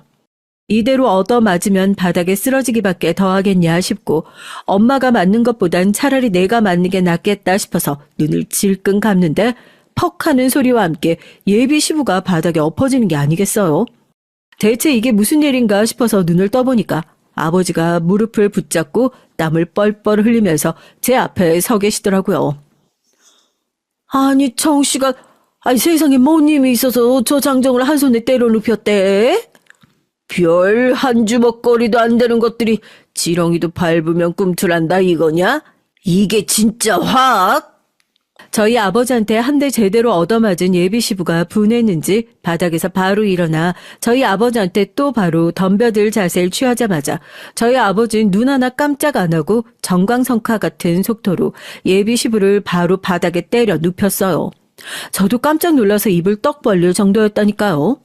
S1: 이대로 얻어맞으면 바닥에 쓰러지기밖에 더 하겠냐 싶고 엄마가 맞는 것보단 차라리 내가 맞는 게 낫겠다 싶어서 눈을 질끈 감는데 퍽 하는 소리와 함께 예비 시부가 바닥에 엎어지는 게 아니겠어요? 대체 이게 무슨 일인가 싶어서 눈을 떠보니까 아버지가 무릎을 붙잡고 땀을 뻘뻘 흘리면서 제 앞에 서 계시더라고요. 아니, 정씨가 세상에 뭔 힘이 있어서 저 장정을 한 손에 때려 눕혔대? 별 한 주먹거리도 안 되는 것들이 지렁이도 밟으면 꿈틀한다 이거냐? 이게 진짜 확! 저희 아버지한테 한 대 제대로 얻어맞은 예비시부가 분했는지 바닥에서 바로 일어나 저희 아버지한테 또 바로 덤벼들 자세를 취하자마자 저희 아버지는 눈 하나 깜짝 안 하고 정광석화 같은 속도로 예비시부를 바로 바닥에 때려 눕혔어요. 저도 깜짝 놀라서 입을 떡 벌릴 정도였다니까요.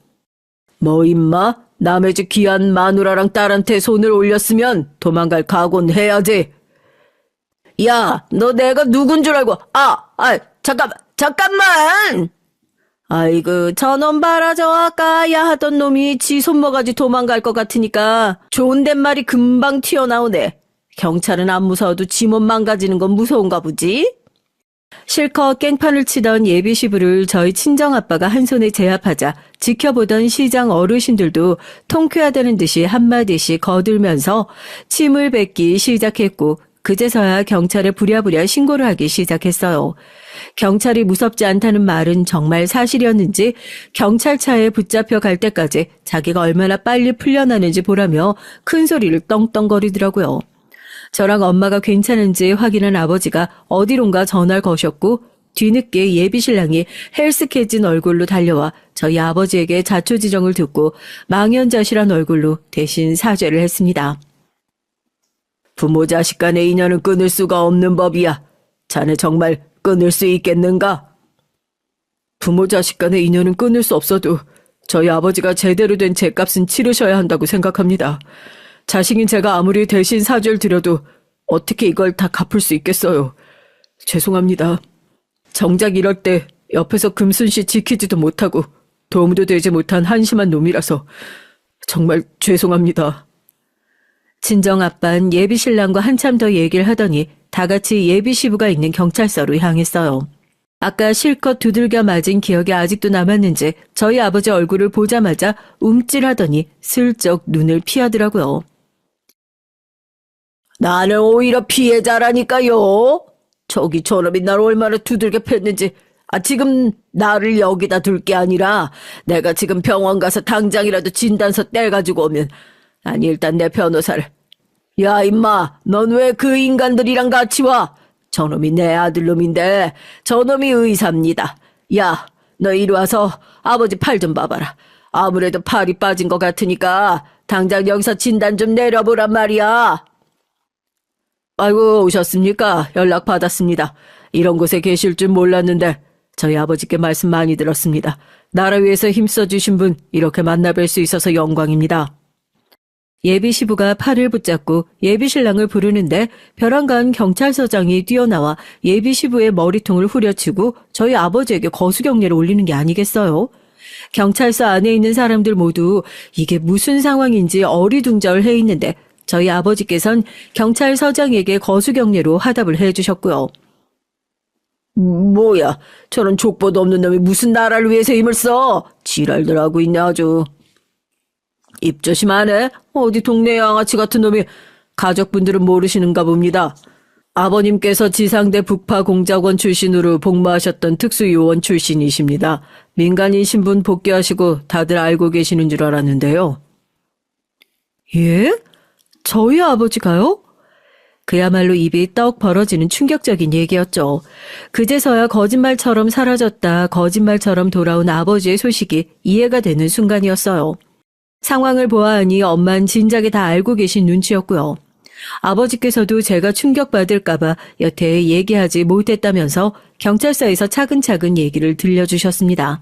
S1: 뭐 임마? 남의 집 귀한 마누라랑 딸한테 손을 올렸으면 도망갈 각오는 해야지. 야, 너 내가 누군 줄 알고, 잠깐만! 아이고, 저놈 봐라, 저 아까야 하던 놈이 지 손모가지 도망갈 것 같으니까 좋은 댓말이 금방 튀어나오네. 경찰은 안 무서워도 지 몸 망가지는 건 무서운가 보지? 실컷 깽판을 치던 예비시부를 저희 친정아빠가 한 손에 제압하자 지켜보던 시장 어르신들도 통쾌하다는 듯이 한마디씩 거들면서 침을 뱉기 시작했고 그제서야 경찰에 부랴부랴 신고를 하기 시작했어요. 경찰이 무섭지 않다는 말은 정말 사실이었는지 경찰차에 붙잡혀 갈 때까지 자기가 얼마나 빨리 풀려나는지 보라며 큰 소리를 떵떵거리더라고요. 저랑 엄마가 괜찮은지 확인한 아버지가 어디론가 전화를 거셨고 뒤늦게 예비신랑이 헬스케진 얼굴로 달려와 저희 아버지에게 자초지정을 듣고 망연자실한 얼굴로 대신 사죄를 했습니다. 부모 자식 간의 인연은 끊을 수가 없는 법이야. 자네 정말 끊을 수 있겠는가? 부모 자식 간의 인연은 끊을 수 없어도 저희 아버지가 제대로 된 죗값은 치르셔야 한다고 생각합니다. 자식인 제가 아무리 대신 사죄를 드려도 어떻게 이걸 다 갚을 수 있겠어요. 죄송합니다. 정작 이럴 때 옆에서 금순씨 지키지도 못하고 도움도 되지 못한 한심한 놈이라서 정말 죄송합니다. 친정아빠는 예비신랑과 한참 더 얘기를 하더니 다 같이 예비시부가 있는 경찰서로 향했어요. 아까 실컷 두들겨 맞은 기억이 아직도 남았는지 저희 아버지 얼굴을 보자마자 움찔하더니 슬쩍 눈을 피하더라고요. 나는 오히려 피해자라니까요. 저기 저놈이 날 얼마나 두들겨 팼는지 지금 나를 여기다 둘 게 아니라 내가 지금 병원 가서 당장이라도 진단서 떼가지고 오면 아니 일단 내 변호사를 야 임마 넌 왜 그 인간들이랑 같이 와? 저놈이 내 아들놈인데 저놈이 의사입니다. 야 너 이리 와서 아버지 팔 좀 봐봐라. 아무래도 팔이 빠진 것 같으니까 당장 여기서 진단 좀 내려보란 말이야. 아이고 오셨습니까? 연락 받았습니다. 이런 곳에 계실 줄 몰랐는데 저희 아버지께 말씀 많이 들었습니다. 나라 위해서 힘써주신 분 이렇게 만나뵐 수 있어서 영광입니다. 예비시부가 팔을 붙잡고 예비신랑을 부르는데 벼랑간 경찰서장이 뛰어나와 예비시부의 머리통을 후려치고 저희 아버지에게 거수경례를 올리는 게 아니겠어요? 경찰서 안에 있는 사람들 모두 이게 무슨 상황인지 어리둥절해 있는데 저희 아버지께선 경찰서장에게 거수경례로 화답을 해주셨고요. 뭐야, 저런 족보도 없는 놈이 무슨 나라를 위해서 힘을 써? 지랄들 하고 있네 아주. 입 조심하네. 어디 동네 양아치 같은 놈이. 가족분들은 모르시는가 봅니다. 아버님께서 지상대 북파공작원 출신으로 복무하셨던 특수요원 출신이십니다. 민간인 신분 복귀하시고 다들 알고 계시는 줄 알았는데요. 예? 저희 아버지가요? 그야말로 입이 떡 벌어지는 충격적인 얘기였죠. 그제서야 거짓말처럼 사라졌다 거짓말처럼 돌아온 아버지의 소식이 이해가 되는 순간이었어요. 상황을 보아하니 엄만 진작에 다 알고 계신 눈치였고요. 아버지께서도 제가 충격받을까봐 여태 얘기하지 못했다면서 경찰서에서 차근차근 얘기를 들려주셨습니다.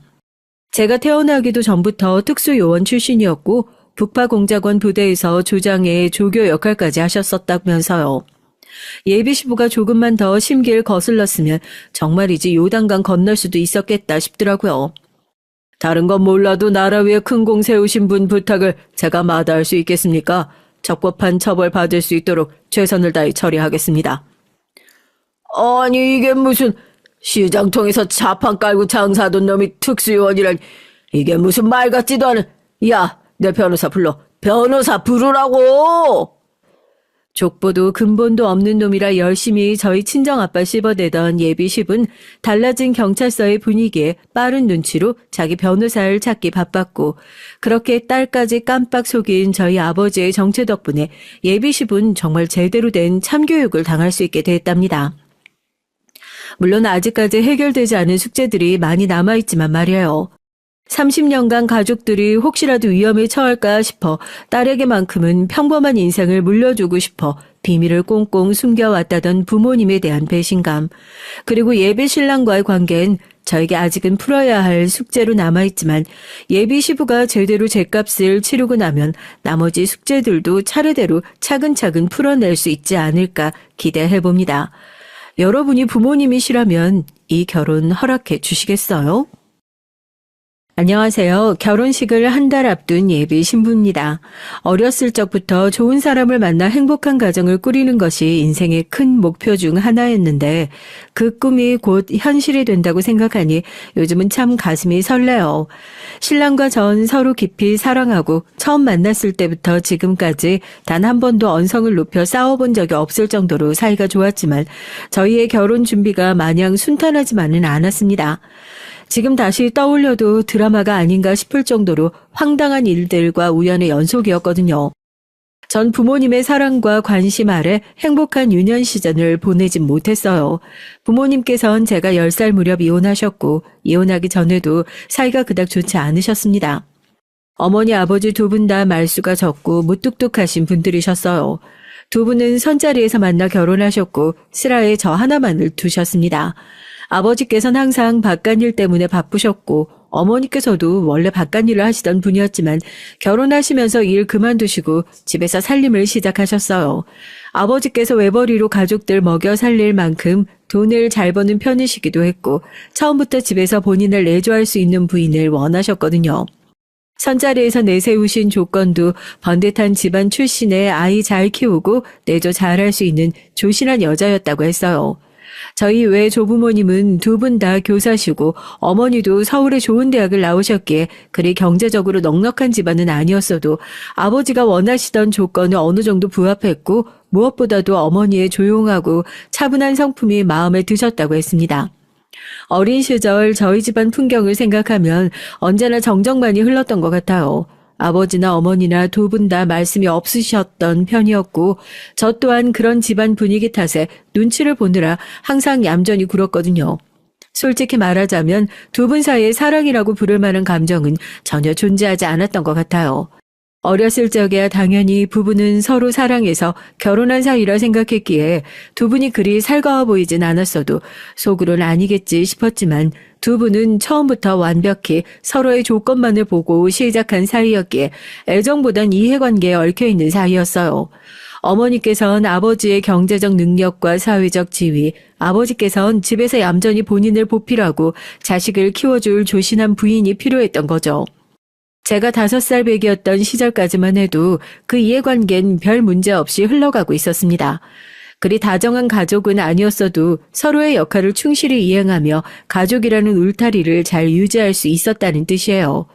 S1: 제가 태어나기도 전부터 특수요원 출신이었고 북파공작원 부대에서 조장의 조교 역할까지 하셨었다면서요. 예비시부가 조금만 더 심기를 거슬렀으면 정말이지 요단강 건널 수도 있었겠다 싶더라고요. 다른 건 몰라도 나라 위에 큰 공 세우신 분 부탁을 제가 마다할 수 있겠습니까? 적법한 처벌 받을 수 있도록 최선을 다해 처리하겠습니다. 아니 이게 무슨 시장통에서 자판 깔고 장사하던 놈이 특수요원이란 이게 무슨 말 같지도 않은. 야, 내 변호사 불러. 변호사 부르라고. 족보도 근본도 없는 놈이라 열심히 저희 친정아빠 씹어대던 예비십은 달라진 경찰서의 분위기에 빠른 눈치로 자기 변호사를 찾기 바빴고 그렇게 딸까지 깜빡 속인 저희 아버지의 정체 덕분에 예비십은 정말 제대로 된 참교육을 당할 수 있게 됐답니다. 물론 아직까지 해결되지 않은 숙제들이 많이 남아있지만 말이에요. 30년간 가족들이 혹시라도 위험에 처할까 싶어 딸에게만큼은 평범한 인생을 물려주고 싶어 비밀을 꽁꽁 숨겨왔다던 부모님에 대한 배신감, 그리고 예비 신랑과의 관계엔 저에게 아직은 풀어야 할 숙제로 남아있지만 예비 시부가 제대로 제값을 치르고 나면 나머지 숙제들도 차례대로 차근차근 풀어낼 수 있지 않을까 기대해봅니다. 여러분이 부모님이시라면 이 결혼 허락해 주시겠어요? 안녕하세요. 결혼식을 한 달 앞둔 예비 신부입니다. 어렸을 적부터 좋은 사람을 만나 행복한 가정을 꾸리는 것이 인생의 큰 목표 중 하나였는데 그 꿈이 곧 현실이 된다고 생각하니 요즘은 참 가슴이 설레요. 신랑과 전 서로 깊이 사랑하고 처음 만났을 때부터 지금까지 단 한 번도 언성을 높여 싸워본 적이 없을 정도로 사이가 좋았지만 저희의 결혼 준비가 마냥 순탄하지만은 않았습니다. 지금 다시 떠올려도 드라마가 아닌가 싶을 정도로 황당한 일들과 우연의 연속이었거든요. 전 부모님의 사랑과 관심 아래 행복한 유년 시절을 보내진 못했어요. 부모님께선 제가 10살 무렵 이혼하셨고 이혼하기 전에도 사이가 그닥 좋지 않으셨습니다. 어머니 아버지 두 분 다 말수가 적고 무뚝뚝하신 분들이셨어요. 두 분은 선자리에서 만나 결혼하셨고 슬하에 저 하나만을 두셨습니다. 아버지께서는 항상 바깥일 때문에 바쁘셨고 어머니께서도 원래 바깥일을 하시던 분이었지만 결혼하시면서 일 그만두시고 집에서 살림을 시작하셨어요. 아버지께서 외벌이로 가족들 먹여 살릴 만큼 돈을 잘 버는 편이시기도 했고 처음부터 집에서 본인을 내조할 수 있는 부인을 원하셨거든요. 선자리에서 내세우신 조건도 번듯한 집안 출신의 아이 잘 키우고 내조 잘할 수 있는 조신한 여자였다고 했어요. 저희 외조부모님은 두 분 다 교사시고 어머니도 서울의 좋은 대학을 나오셨기에 그리 경제적으로 넉넉한 집안은 아니었어도 아버지가 원하시던 조건을 어느 정도 부합했고 무엇보다도 어머니의 조용하고 차분한 성품이 마음에 드셨다고 했습니다. 어린 시절 저희 집안 풍경을 생각하면 언제나 정적만이 흘렀던 것 같아요. 아버지나 어머니나 두 분 다 말씀이 없으셨던 편이었고 저 또한 그런 집안 분위기 탓에 눈치를 보느라 항상 얌전히 굴었거든요. 솔직히 말하자면 두 분 사이의 사랑이라고 부를 만한 감정은 전혀 존재하지 않았던 것 같아요. 어렸을 적에야 당연히 부부는 서로 사랑해서 결혼한 사이라 생각했기에 두 분이 그리 살가워 보이진 않았어도 속으로는 아니겠지 싶었지만 두 분은 처음부터 완벽히 서로의 조건만을 보고 시작한 사이였기에 애정보단 이해관계에 얽혀있는 사이였어요. 어머니께서는 아버지의 경제적 능력과 사회적 지위, 아버지께서는 집에서 얌전히 본인을 보필하고 자식을 키워줄 조신한 부인이 필요했던 거죠. 제가 5살 배기였던 시절까지만 해도 그 이해관계는 별 문제 없이 흘러가고 있었습니다. 그리 다정한 가족은 아니었어도 서로의 역할을 충실히 이행하며 가족이라는 울타리를 잘 유지할 수 있었다는 뜻이에요.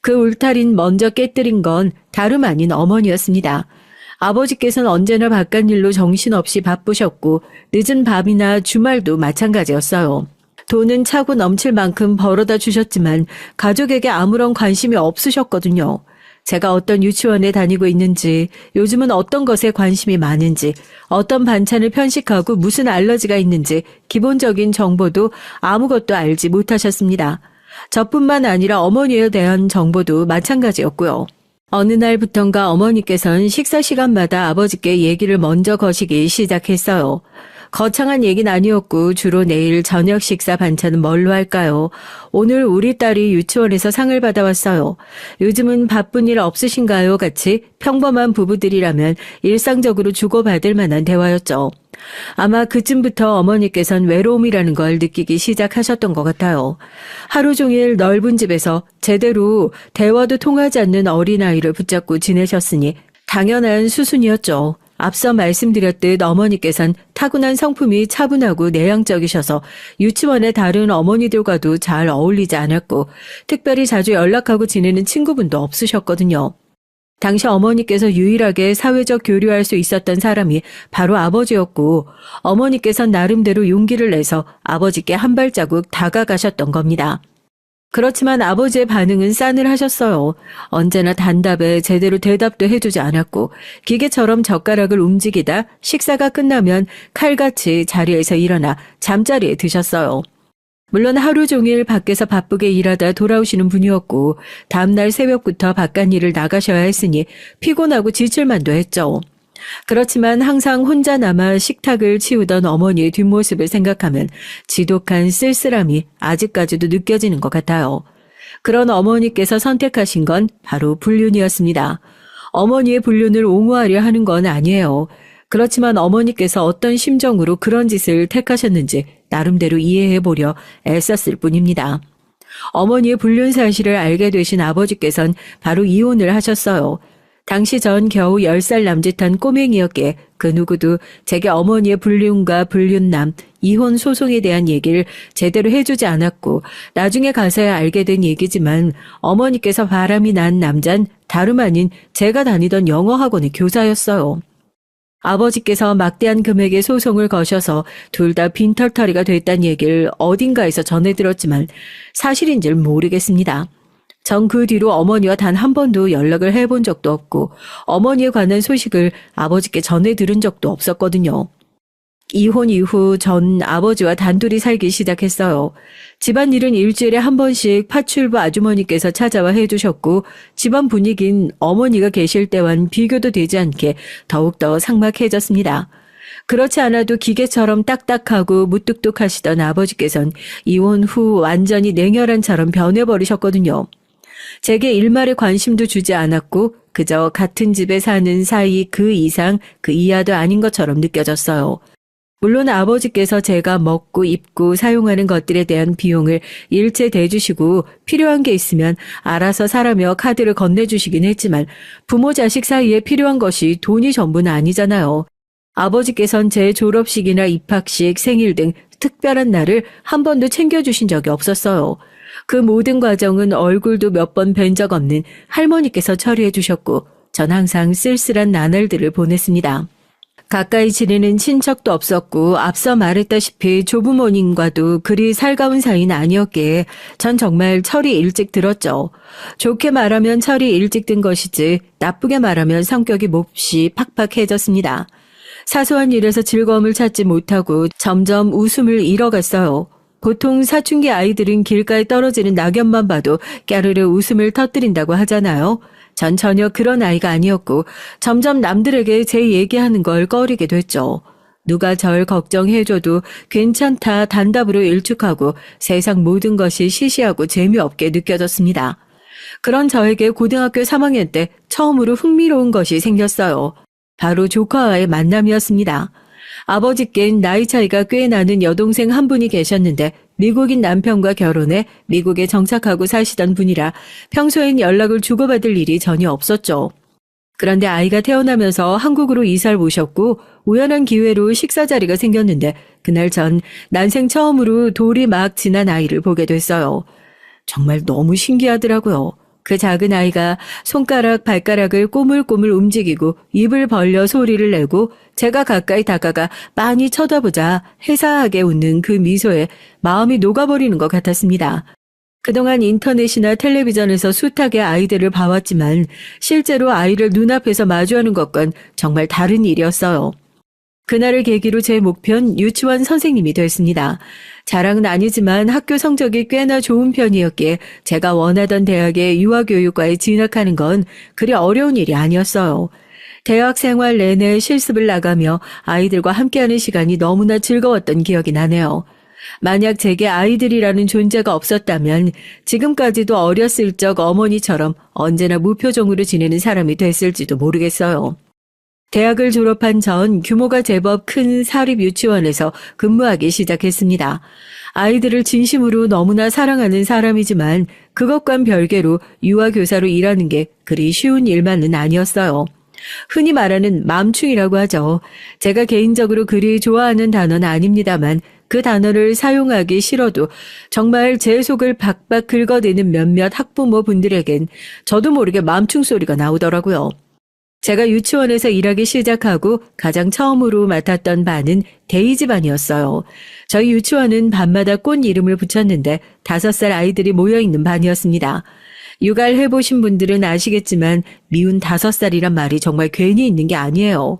S1: 그 울타리는 먼저 깨뜨린 건 다름 아닌 어머니였습니다. 아버지께서는 언제나 바깥일로 정신없이 바쁘셨고 늦은 밤이나 주말도 마찬가지였어요. 돈은 차고 넘칠 만큼 벌어다 주셨지만 가족에게 아무런 관심이 없으셨거든요. 제가 어떤 유치원에 다니고 있는지, 요즘은 어떤 것에 관심이 많은지, 어떤 반찬을 편식하고 무슨 알러지가 있는지 기본적인 정보도 아무것도 알지 못하셨습니다. 저뿐만 아니라 어머니에 대한 정보도 마찬가지였고요. 어느 날부턴가 어머니께서는 식사 시간마다 아버지께 얘기를 먼저 거시기 시작했어요. 거창한 얘기는 아니었고 주로 내일 저녁 식사 반찬은 뭘로 할까요? 오늘 우리 딸이 유치원에서 상을 받아왔어요. 요즘은 바쁜 일 없으신가요? 같이 평범한 부부들이라면 일상적으로 주고받을 만한 대화였죠. 아마 그쯤부터 어머니께선 외로움이라는 걸 느끼기 시작하셨던 것 같아요. 하루 종일 넓은 집에서 제대로 대화도 통하지 않는 어린아이를 붙잡고 지내셨으니 당연한 수순이었죠. 앞서 말씀드렸듯 어머니께선 타고난 성품이 차분하고 내향적이셔서 유치원의 다른 어머니들과도 잘 어울리지 않았고 특별히 자주 연락하고 지내는 친구분도 없으셨거든요. 당시 어머니께서 유일하게 사회적 교류할 수 있었던 사람이 바로 아버지였고 어머니께서는 나름대로 용기를 내서 아버지께 한 발자국 다가가셨던 겁니다. 그렇지만 아버지의 반응은 싸늘하셨어요. 언제나 단답에 제대로 대답도 해주지 않았고 기계처럼 젓가락을 움직이다 식사가 끝나면 칼같이 자리에서 일어나 잠자리에 드셨어요. 물론 하루 종일 밖에서 바쁘게 일하다 돌아오시는 분이었고 다음날 새벽부터 바깥일을 나가셔야 했으니 피곤하고 지칠만도 했죠. 그렇지만 항상 혼자 남아 식탁을 치우던 어머니의 뒷모습을 생각하면 지독한 쓸쓸함이 아직까지도 느껴지는 것 같아요. 그런 어머니께서 선택하신 건 바로 불륜이었습니다. 어머니의 불륜을 옹호하려 하는 건 아니에요. 그렇지만 어머니께서 어떤 심정으로 그런 짓을 택하셨는지 나름대로 이해해보려 애썼을 뿐입니다. 어머니의 불륜 사실을 알게 되신 아버지께선 바로 이혼을 하셨어요. 당시 전 겨우 10살 남짓한 꼬맹이였기에 그 누구도 제게 어머니의 불륜과 불륜남, 이혼 소송에 대한 얘기를 제대로 해주지 않았고 나중에 가서야 알게 된 얘기지만 어머니께서 바람이 난 남잔 다름 아닌 제가 다니던 영어학원의 교사였어요. 아버지께서 막대한 금액의 소송을 거셔서 둘 다 빈털터리가 됐다는 얘기를 어딘가에서 전해 들었지만 사실인지를 모르겠습니다. 전 그 뒤로 어머니와 단 한 번도 연락을 해본 적도 없고 어머니에 관한 소식을 아버지께 전해 들은 적도 없었거든요. 이혼 이후 전 아버지와 단둘이 살기 시작했어요. 집안일은 일주일에 한 번씩 파출부 아주머니께서 찾아와 해주셨고 집안 분위기는 어머니가 계실 때와는 비교도 되지 않게 더욱더 삭막해졌습니다. 그렇지 않아도 기계처럼 딱딱하고 무뚝뚝하시던 아버지께선 이혼 후 완전히 냉혈한처럼 변해버리셨거든요. 제게 일말의 관심도 주지 않았고 그저 같은 집에 사는 사이 그 이상 그 이하도 아닌 것처럼 느껴졌어요. 물론 아버지께서 제가 먹고 입고 사용하는 것들에 대한 비용을 일체 대주시고 필요한 게 있으면 알아서 사라며 카드를 건네주시긴 했지만 부모 자식 사이에 필요한 것이 돈이 전부는 아니잖아요. 아버지께선 제 졸업식이나 입학식, 생일 등 특별한 날을 한 번도 챙겨주신 적이 없었어요. 그 모든 과정은 얼굴도 몇 번 뵌 적 없는 할머니께서 처리해 주셨고 전 항상 쓸쓸한 나날들을 보냈습니다. 가까이 지내는 친척도 없었고 앞서 말했다시피 조부모님과도 그리 살가운 사이는 아니었기에 전 정말 철이 일찍 들었죠. 좋게 말하면 철이 일찍 든 것이지 나쁘게 말하면 성격이 몹시 팍팍해졌습니다. 사소한 일에서 즐거움을 찾지 못하고 점점 웃음을 잃어갔어요. 보통 사춘기 아이들은 길가에 떨어지는 낙엽만 봐도 까르르 웃음을 터뜨린다고 하잖아요. 전 전혀 그런 아이가 아니었고 점점 남들에게 제 얘기하는 걸 꺼리게 됐죠. 누가 절 걱정해줘도 괜찮다 단답으로 일축하고 세상 모든 것이 시시하고 재미없게 느껴졌습니다. 그런 저에게 고등학교 3학년 때 처음으로 흥미로운 것이 생겼어요. 바로 조카와의 만남이었습니다. 아버지께는 나이 차이가 꽤 나는 여동생 한 분이 계셨는데 미국인 남편과 결혼해 미국에 정착하고 사시던 분이라 평소엔 연락을 주고받을 일이 전혀 없었죠. 그런데 아이가 태어나면서 한국으로 이사를 오셨고 우연한 기회로 식사 자리가 생겼는데 그날 전 난생 처음으로 돌이 막 지난 아이를 보게 됐어요. 정말 너무 신기하더라고요. 그 작은 아이가 손가락, 발가락을 꼬물꼬물 움직이고 입을 벌려 소리를 내고 제가 가까이 다가가 많이 쳐다보자 해사하게 웃는 그 미소에 마음이 녹아버리는 것 같았습니다. 그동안 인터넷이나 텔레비전에서 숱하게 아이들을 봐왔지만 실제로 아이를 눈앞에서 마주하는 것과는 정말 다른 일이었어요. 그날을 계기로 제 목표는 유치원 선생님이 됐습니다. 자랑은 아니지만 학교 성적이 꽤나 좋은 편이었기에 제가 원하던 대학의 유아교육과에 진학하는 건 그리 어려운 일이 아니었어요. 대학 생활 내내 실습을 나가며 아이들과 함께하는 시간이 너무나 즐거웠던 기억이 나네요. 만약 제게 아이들이라는 존재가 없었다면 지금까지도 어렸을 적 어머니처럼 언제나 무표정으로 지내는 사람이 됐을지도 모르겠어요. 대학을 졸업한 전 규모가 제법 큰 사립 유치원에서 근무하기 시작했습니다. 아이들을 진심으로 너무나 사랑하는 사람이지만 그것과는 별개로 유아교사로 일하는 게 그리 쉬운 일만은 아니었어요. 흔히 말하는 맘충이라고 하죠. 제가 개인적으로 그리 좋아하는 단어는 아닙니다만 그 단어를 사용하기 싫어도 정말 제 속을 박박 긁어대는 몇몇 학부모 분들에겐 저도 모르게 맘충 소리가 나오더라고요. 제가 유치원에서 일하기 시작하고 가장 처음으로 맡았던 반은 데이지 반이었어요. 저희 유치원은 반마다 꽃 이름을 붙였는데 5살 아이들이 모여있는 반이었습니다. 육아를 해보신 분들은 아시겠지만 미운 5살이란 말이 정말 괜히 있는 게 아니에요.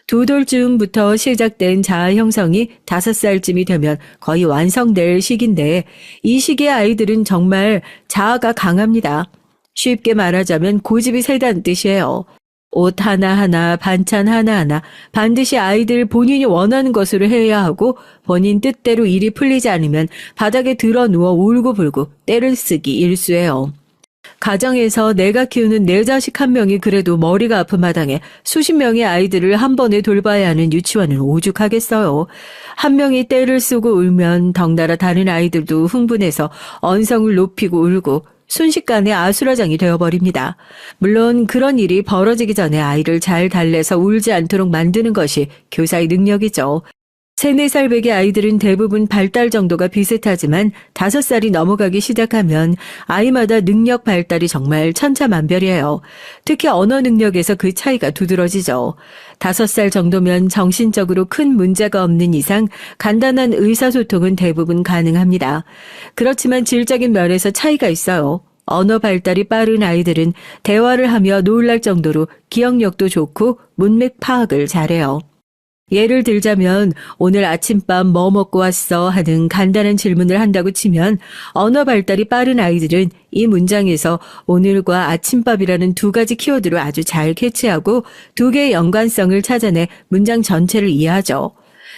S1: 2돌쯤부터 시작된 자아 형성이 5살쯤이 되면 거의 완성될 시기인데 이 시기의 아이들은 정말 자아가 강합니다. 쉽게 말하자면 고집이 세다는 뜻이에요. 옷 하나하나, 반찬 하나하나 반드시 아이들 본인이 원하는 것으로 해야 하고 본인 뜻대로 일이 풀리지 않으면 바닥에 드러 누워 울고불고 떼를 쓰기 일쑤예요. 가정에서 내가 키우는 내 자식 한 명이 그래도 머리가 아픈 마당에 수십 명의 아이들을 한 번에 돌봐야 하는 유치원은 오죽하겠어요. 한 명이 떼를 쓰고 울면 덩달아 다른 아이들도 흥분해서 언성을 높이고 울고 순식간에 아수라장이 되어버립니다. 물론 그런 일이 벌어지기 전에 아이를 잘 달래서 울지 않도록 만드는 것이 교사의 능력이죠. 3, 4살 배기 아이들은 대부분 발달 정도가 비슷하지만 5살이 넘어가기 시작하면 아이마다 능력 발달이 정말 천차만별이에요. 특히 언어 능력에서 그 차이가 두드러지죠. 5살 정도면 정신적으로 큰 문제가 없는 이상 간단한 의사소통은 대부분 가능합니다. 그렇지만 질적인 면에서 차이가 있어요. 언어 발달이 빠른 아이들은 대화를 하며 놀랄 정도로 기억력도 좋고 문맥 파악을 잘해요. 예를 들자면 오늘 아침밥 뭐 먹고 왔어 하는 간단한 질문을 한다고 치면 언어 발달이 빠른 아이들은 이 문장에서 오늘과 아침밥이라는 2가지 키워드를 아주 잘 캐치하고 2개의 연관성을 찾아내 문장 전체를 이해하죠.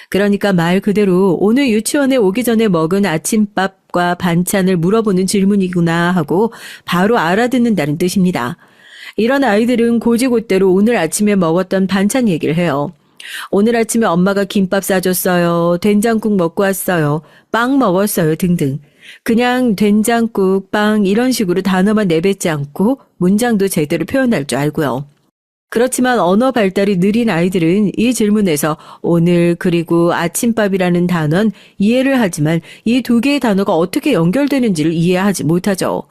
S1: 그러니까 말 그대로 오늘 유치원에 오기 전에 먹은 아침밥과 반찬을 물어보는 질문이구나 하고 바로 알아듣는다는 뜻입니다. 이런 아이들은 고지고대로 오늘 아침에 먹었던 반찬 얘기를 해요. 오늘 아침에 엄마가 김밥 싸줬어요. 된장국 먹고 왔어요. 빵 먹었어요. 등등. 그냥 된장국, 빵 이런 식으로 단어만 내뱉지 않고 문장도 제대로 표현할 줄 알고요. 그렇지만 언어 발달이 느린 아이들은 이 질문에서 오늘 그리고 아침밥이라는 단어는 이해를 하지만 이 2개의 단어가 어떻게 연결되는지를 이해하지 못하죠.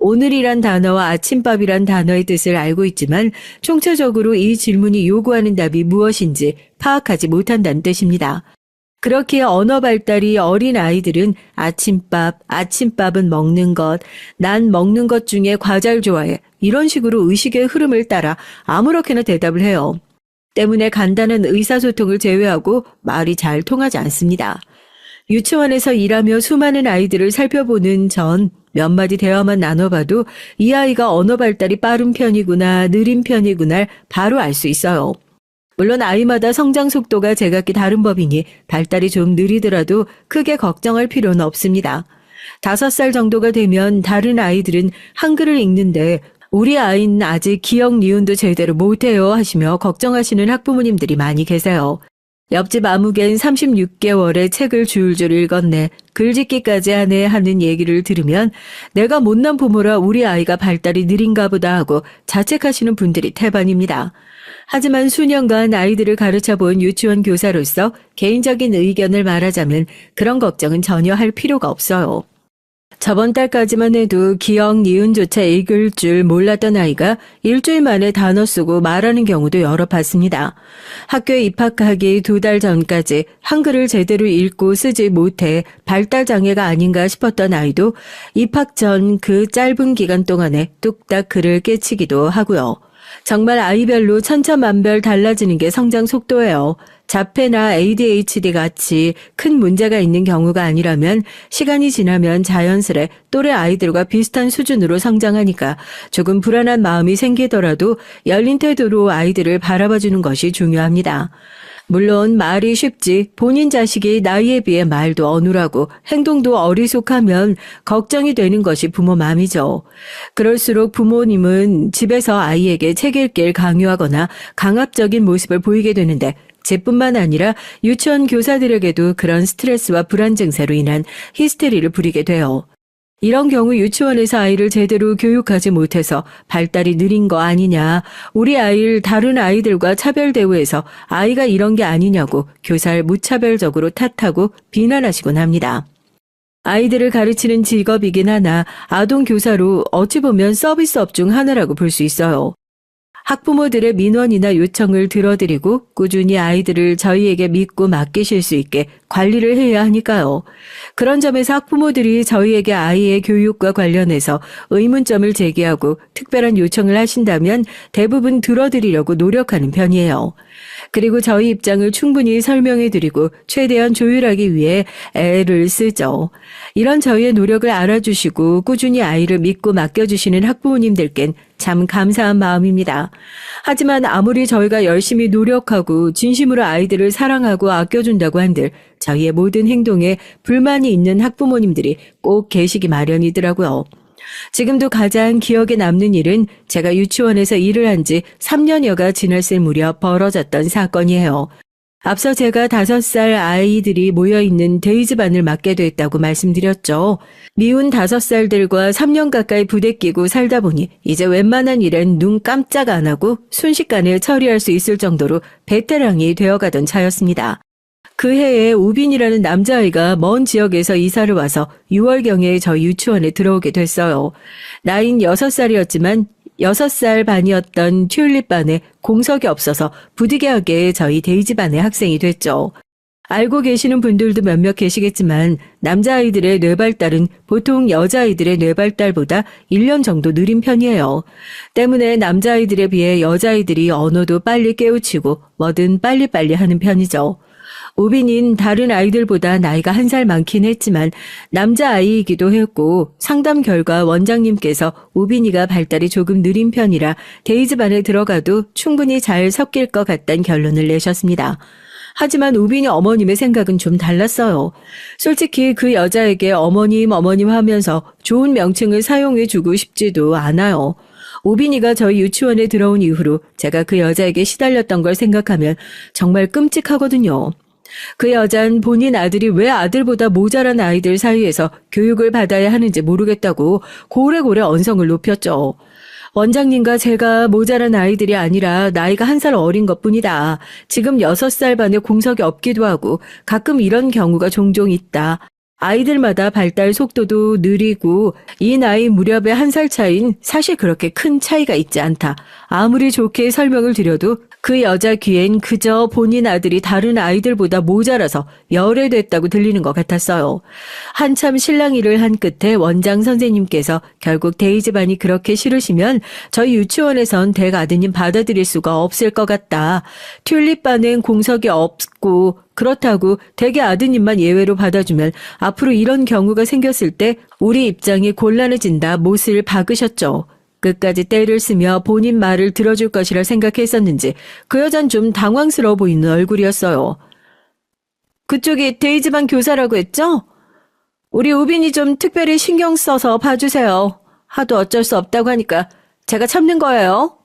S1: 오늘이란 단어와 아침밥이란 단어의 뜻을 알고 있지만 총체적으로 이 질문이 요구하는 답이 무엇인지 파악하지 못한다는 뜻입니다. 그렇기에 언어 발달이 어린 아이들은 아침밥은 먹는 것, 난 먹는 것 중에 과자를 좋아해. 이런 식으로 의식의 흐름을 따라 아무렇게나 대답을 해요. 때문에 간단한 의사소통을 제외하고 말이 잘 통하지 않습니다. 유치원에서 일하며 수많은 아이들을 살펴보는 전 몇 마디 대화만 나눠봐도 이 아이가 언어 발달이 빠른 편이구나, 느린 편이구나 바로 알 수 있어요. 물론 아이마다 성장 속도가 제각기 다른 법이니 발달이 좀 느리더라도 크게 걱정할 필요는 없습니다. 5살 정도가 되면 다른 아이들은 한글을 읽는데 우리 아이는 아직 기억 니은도 제대로 못해요 하시며 걱정하시는 학부모님들이 많이 계세요. 옆집 아무개는 36개월의 책을 줄줄 읽었네. 글짓기까지 하네 하는 얘기를 들으면 내가 못난 부모라 우리 아이가 발달이 느린가 보다 하고 자책하시는 분들이 태반입니다. 하지만 수년간 아이들을 가르쳐본 유치원 교사로서 개인적인 의견을 말하자면 그런 걱정은 전혀 할 필요가 없어요. 저번 달까지만 해도 기억, 니은조차 읽을 줄 몰랐던 아이가 일주일 만에 단어 쓰고 말하는 경우도 여러 봤습니다. 학교에 입학하기 2달 전까지 한글을 제대로 읽고 쓰지 못해 발달장애가 아닌가 싶었던 아이도 입학 전 그 짧은 기간 동안에 뚝딱 글을 깨치기도 하고요. 정말 아이별로 천차만별 달라지는 게 성장 속도예요. 자폐나 ADHD 같이 큰 문제가 있는 경우가 아니라면 시간이 지나면 자연스레 또래 아이들과 비슷한 수준으로 성장하니까 조금 불안한 마음이 생기더라도 열린 태도로 아이들을 바라봐주는 것이 중요합니다. 물론 말이 쉽지 본인 자식이 나이에 비해 말도 어눌하고 행동도 어리숙하면 걱정이 되는 것이 부모 마음이죠. 그럴수록 부모님은 집에서 아이에게 책 읽기를 강요하거나 강압적인 모습을 보이게 되는데 쟤뿐만 아니라 유치원 교사들에게도 그런 스트레스와 불안 증세로 인한 히스테리를 부리게 돼요. 이런 경우 유치원에서 아이를 제대로 교육하지 못해서 발달이 느린 거 아니냐, 우리 아이를 다른 아이들과 차별 대우해서 아이가 이런 게 아니냐고 교사를 무차별적으로 탓하고 비난하시곤 합니다. 아이들을 가르치는 직업이긴 하나 아동 교사로 어찌 보면 서비스업 중 하나라고 볼 수 있어요. 학부모들의 민원이나 요청을 들어드리고 꾸준히 아이들을 저희에게 믿고 맡기실 수 있게 관리를 해야 하니까요. 그런 점에서 학부모들이 저희에게 아이의 교육과 관련해서 의문점을 제기하고 특별한 요청을 하신다면 대부분 들어드리려고 노력하는 편이에요. 그리고 저희 입장을 충분히 설명해드리고 최대한 조율하기 위해 애를 쓰죠. 이런 저희의 노력을 알아주시고 꾸준히 아이를 믿고 맡겨주시는 학부모님들께는 참 감사한 마음입니다. 하지만 아무리 저희가 열심히 노력하고 진심으로 아이들을 사랑하고 아껴준다고 한들 저희의 모든 행동에 불만이 있는 학부모님들이 꼭 계시기 마련이더라고요. 지금도 가장 기억에 남는 일은 제가 유치원에서 일을 한 지 3년여가 지났을 무렵 벌어졌던 사건이에요. 앞서 제가 5살 아이들이 모여있는 데이즈반을 맡게 됐다고 말씀드렸죠. 미운 5살들과 3년 가까이 부대끼고 살다 보니 이제 웬만한 일엔 눈 깜짝 안 하고 순식간에 처리할 수 있을 정도로 베테랑이 되어가던 차였습니다. 그 해에 우빈이라는 남자아이가 먼 지역에서 이사를 와서 6월경에 저희 유치원에 들어오게 됐어요. 나이는 6살이었지만 6살 반이었던 튤립반에 공석이 없어서 부득이하게 저희 데이지반의 학생이 됐죠. 알고 계시는 분들도 몇몇 계시겠지만 남자아이들의 뇌발달은 보통 여자아이들의 뇌발달보다 1년 정도 느린 편이에요. 때문에 남자아이들에 비해 여자아이들이 언어도 빨리 깨우치고 뭐든 빨리빨리 하는 편이죠. 우빈인 다른 아이들보다 나이가 1살 많긴 했지만 남자아이이기도 했고 상담 결과 원장님께서 우빈이가 발달이 조금 느린 편이라 데이즈반에 들어가도 충분히 잘 섞일 것 같다는 결론을 내셨습니다. 하지만 우빈이 어머님의 생각은 좀 달랐어요. 솔직히 그 여자에게 어머님 하면서 좋은 명칭을 사용해주고 싶지도 않아요. 우빈이가 저희 유치원에 들어온 이후로 제가 그 여자에게 시달렸던 걸 생각하면 정말 끔찍하거든요. 그 여잔 본인 아들이 왜 아들보다 모자란 아이들 사이에서 교육을 받아야 하는지 모르겠다고 고래고래 언성을 높였죠. 원장님과 제가 모자란 아이들이 아니라 나이가 1살 어린 것뿐이다. 지금 6살 반에 공석이 없기도 하고 가끔 이런 경우가 종종 있다. 아이들마다 발달 속도도 느리고 이 나이 무렵의 1살 차이는 사실 그렇게 큰 차이가 있지 않다. 아무리 좋게 설명을 드려도 그 여자 귀엔 그저 본인 아들이 다른 아이들보다 모자라서 열애됐다고 들리는 것 같았어요. 한참 실랑이를 한 끝에 원장 선생님께서 결국 데이즈반이 그렇게 싫으시면 저희 유치원에선 댁 아드님 받아들일 수가 없을 것 같다. 튤립반엔 공석이 없고 그렇다고 댁의 아드님만 예외로 받아주면 앞으로 이런 경우가 생겼을 때 우리 입장이 곤란해진다 못을 박으셨죠. 끝까지 때를 쓰며 본인 말을 들어줄 것이라 생각했었는지 그 여잔 좀 당황스러워 보이는 얼굴이었어요. 그쪽이 데이즈반 교사라고 했죠? 우리 우빈이 좀 특별히 신경 써서 봐주세요. 하도 어쩔 수 없다고 하니까 제가 참는 거예요.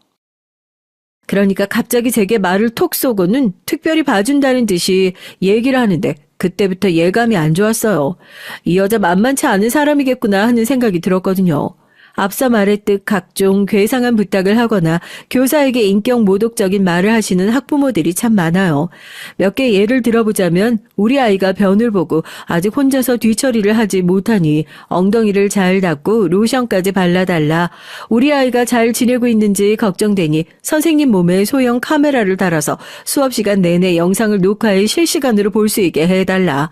S1: 그러니까 갑자기 제게 말을 톡 쏘고는 특별히 봐준다는 듯이 얘기를 하는데 그때부터 예감이 안 좋았어요. 이 여자 만만치 않은 사람이겠구나 하는 생각이 들었거든요. 앞서 말했듯 각종 괴상한 부탁을 하거나 교사에게 인격 모독적인 말을 하시는 학부모들이 참 많아요. 몇 개 예를 들어보자면 우리 아이가 변을 보고 아직 혼자서 뒤처리를 하지 못하니 엉덩이를 잘 닦고 로션까지 발라달라. 우리 아이가 잘 지내고 있는지 걱정되니 선생님 몸에 소형 카메라를 달아서 수업 시간 내내 영상을 녹화해 실시간으로 볼 수 있게 해달라.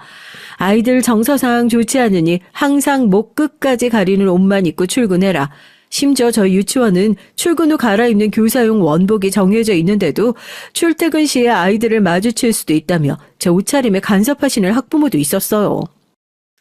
S1: 아이들 정서상 좋지 않으니 항상 목 끝까지 가리는 옷만 입고 출근해라. 심지어 저희 유치원은 출근 후 갈아입는 교사용 원복이 정해져 있는데도 출퇴근 시에 아이들을 마주칠 수도 있다며 제 옷차림에 간섭하시는 학부모도 있었어요.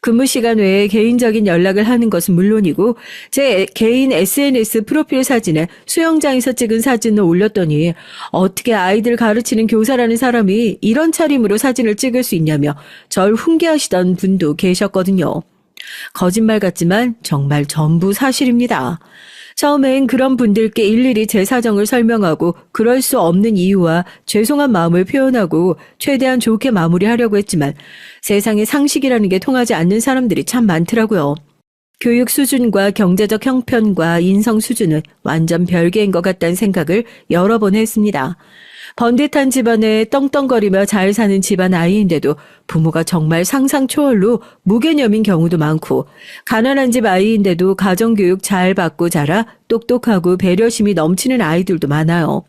S1: 근무 시간 외에 개인적인 연락을 하는 것은 물론이고 제 개인 SNS 프로필 사진에 수영장에서 찍은 사진을 올렸더니 어떻게 아이들 가르치는 교사라는 사람이 이런 차림으로 사진을 찍을 수 있냐며 절 훈계하시던 분도 계셨거든요. 거짓말 같지만 정말 전부 사실입니다. 처음엔 그런 분들께 일일이 제 사정을 설명하고 그럴 수 없는 이유와 죄송한 마음을 표현하고 최대한 좋게 마무리하려고 했지만 세상에 상식이라는 게 통하지 않는 사람들이 참 많더라고요. 교육 수준과 경제적 형편과 인성 수준은 완전 별개인 것 같다는 생각을 여러 번 했습니다. 번듯한 집안에 떵떵거리며 잘 사는 집안 아이인데도 부모가 정말 상상 초월로 무개념인 경우도 많고, 가난한 집 아이인데도 가정교육 잘 받고 자라 똑똑하고 배려심이 넘치는 아이들도 많아요.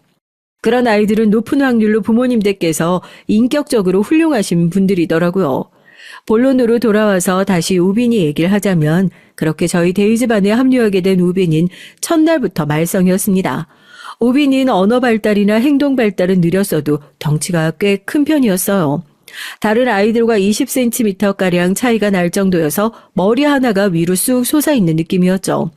S1: 그런 아이들은 높은 확률로 부모님들께서 인격적으로 훌륭하신 분들이더라고요. 본론으로 돌아와서 다시 우빈이 얘기를 하자면, 그렇게 저희 데이즈반에 합류하게 된 우빈인 첫날부터 말썽이었습니다. 우빈인 언어 발달이나 행동 발달은 느렸어도 덩치가 꽤 큰 편이었어요. 다른 아이들과 20cm가량 차이가 날 정도여서 머리 하나가 위로 쑥 솟아있는 느낌이었죠.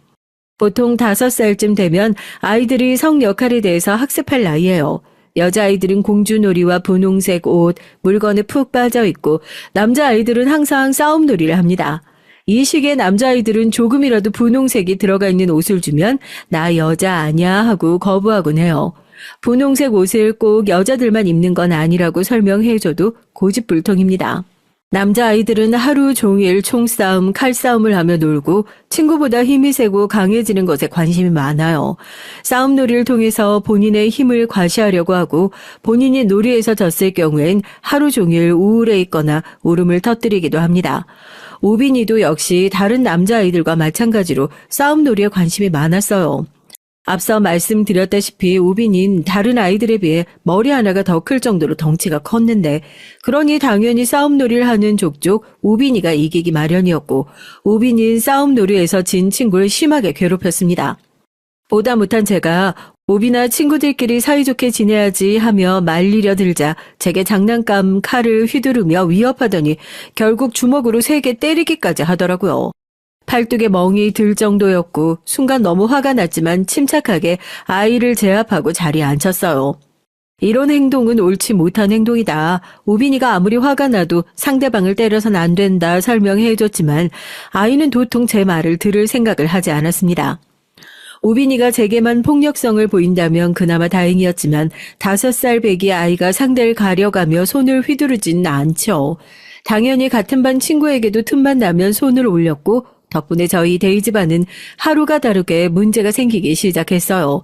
S1: 보통 5살쯤 되면 아이들이 성 역할에 대해서 학습할 나이예요. 여자아이들은 공주놀이와 분홍색 옷, 물건에 푹 빠져있고, 남자아이들은 항상 싸움놀이를 합니다. 이 시기에 남자아이들은 조금이라도 분홍색이 들어가 있는 옷을 주면 나 여자 아니야 하고 거부하곤 해요. 분홍색 옷을 꼭 여자들만 입는 건 아니라고 설명해줘도 고집불통입니다. 남자아이들은 하루 종일 총싸움, 칼싸움을 하며 놀고 친구보다 힘이 세고 강해지는 것에 관심이 많아요. 싸움놀이를 통해서 본인의 힘을 과시하려고 하고, 본인이 놀이에서 졌을 경우엔 하루 종일 우울해 있거나 울음을 터뜨리기도 합니다. 우빈이도 역시 다른 남자아이들과 마찬가지로 싸움놀이에 관심이 많았어요. 앞서 말씀드렸다시피 우빈인 다른 아이들에 비해 머리 하나가 더 클 정도로 덩치가 컸는데, 그러니 당연히 싸움놀이를 하는 족족 우빈이가 이기기 마련이었고, 우빈인 싸움놀이에서 진 친구를 심하게 괴롭혔습니다. 보다 못한 제가 우빈아 친구들끼리 사이좋게 지내야지 하며 말리려 들자 제게 장난감 칼을 휘두르며 위협하더니 결국 주먹으로 3개 때리기까지 하더라고요. 팔뚝에 멍이 들 정도였고 순간 너무 화가 났지만 침착하게 아이를 제압하고 자리에 앉혔어요. 이런 행동은 옳지 못한 행동이다. 우빈이가 아무리 화가 나도 상대방을 때려선 안 된다 설명해줬지만 아이는 도통 제 말을 들을 생각을 하지 않았습니다. 우빈이가 제게만 폭력성을 보인다면 그나마 다행이었지만 5살 배기 아이가 상대를 가려가며 손을 휘두르진 않죠. 당연히 같은 반 친구에게도 틈만 나면 손을 올렸고, 덕분에 저희 데이즈반은 하루가 다르게 문제가 생기기 시작했어요.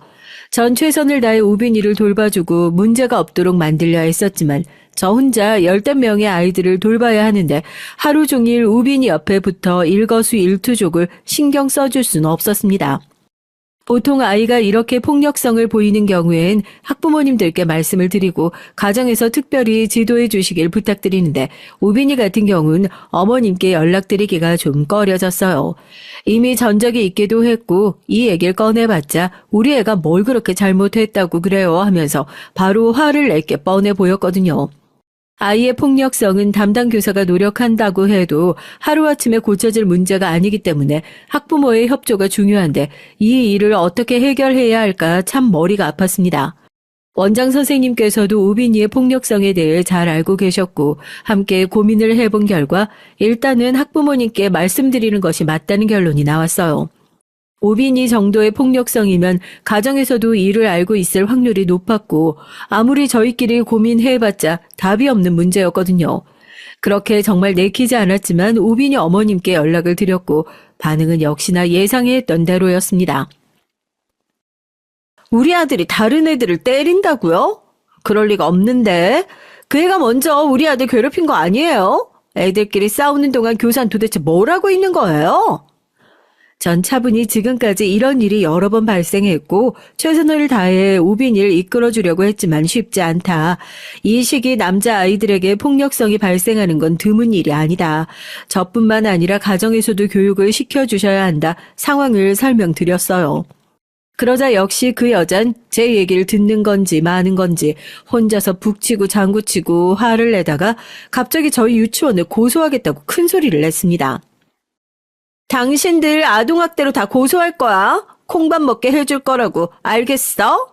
S1: 전 최선을 다해 우빈이를 돌봐주고 문제가 없도록 만들려 했었지만 저 혼자 15명의 아이들을 돌봐야 하는데 하루 종일 우빈이 옆에 붙어 일거수일투족을 신경 써줄 수는 없었습니다. 보통 아이가 이렇게 폭력성을 보이는 경우엔 학부모님들께 말씀을 드리고 가정에서 특별히 지도해 주시길 부탁드리는데, 우빈이 같은 경우는 어머님께 연락드리기가 좀 꺼려졌어요. 이미 전적이 있기도 했고 이 얘기를 꺼내봤자 우리 애가 뭘 그렇게 잘못했다고 그래요 하면서 바로 화를 낼 게 뻔해 보였거든요. 아이의 폭력성은 담당 교사가 노력한다고 해도 하루아침에 고쳐질 문제가 아니기 때문에 학부모의 협조가 중요한데 이 일을 어떻게 해결해야 할까 참 머리가 아팠습니다. 원장 선생님께서도 우빈이의 폭력성에 대해 잘 알고 계셨고 함께 고민을 해본 결과 일단은 학부모님께 말씀드리는 것이 맞다는 결론이 나왔어요. 우빈이 정도의 폭력성이면 가정에서도 이를 알고 있을 확률이 높았고 아무리 저희끼리 고민해봤자 답이 없는 문제였거든요. 그렇게 정말 내키지 않았지만 우빈이 어머님께 연락을 드렸고 반응은 역시나 예상했던 대로였습니다. 우리 아들이 다른 애들을 때린다고요? 그럴 리가 없는데. 그 애가 먼저 우리 아들 괴롭힌 거 아니에요? 애들끼리 싸우는 동안 교사는 도대체 뭘 하고 있는 거예요? 전 차분히 지금까지 이런 일이 여러 번 발생했고 최선을 다해 우빈이를 이끌어주려고 했지만 쉽지 않다. 이 시기 남자아이들에게 폭력성이 발생하는 건 드문 일이 아니다. 저뿐만 아니라 가정에서도 교육을 시켜주셔야 한다. 상황을 설명드렸어요. 그러자 역시 그 여잔 제 얘기를 듣는 건지 마는 건지 혼자서 북치고 장구치고 화를 내다가 갑자기 저희 유치원을 고소하겠다고 큰 소리를 냈습니다. 당신들 아동학대로 다 고소할 거야. 콩밥 먹게 해줄 거라고. 알겠어?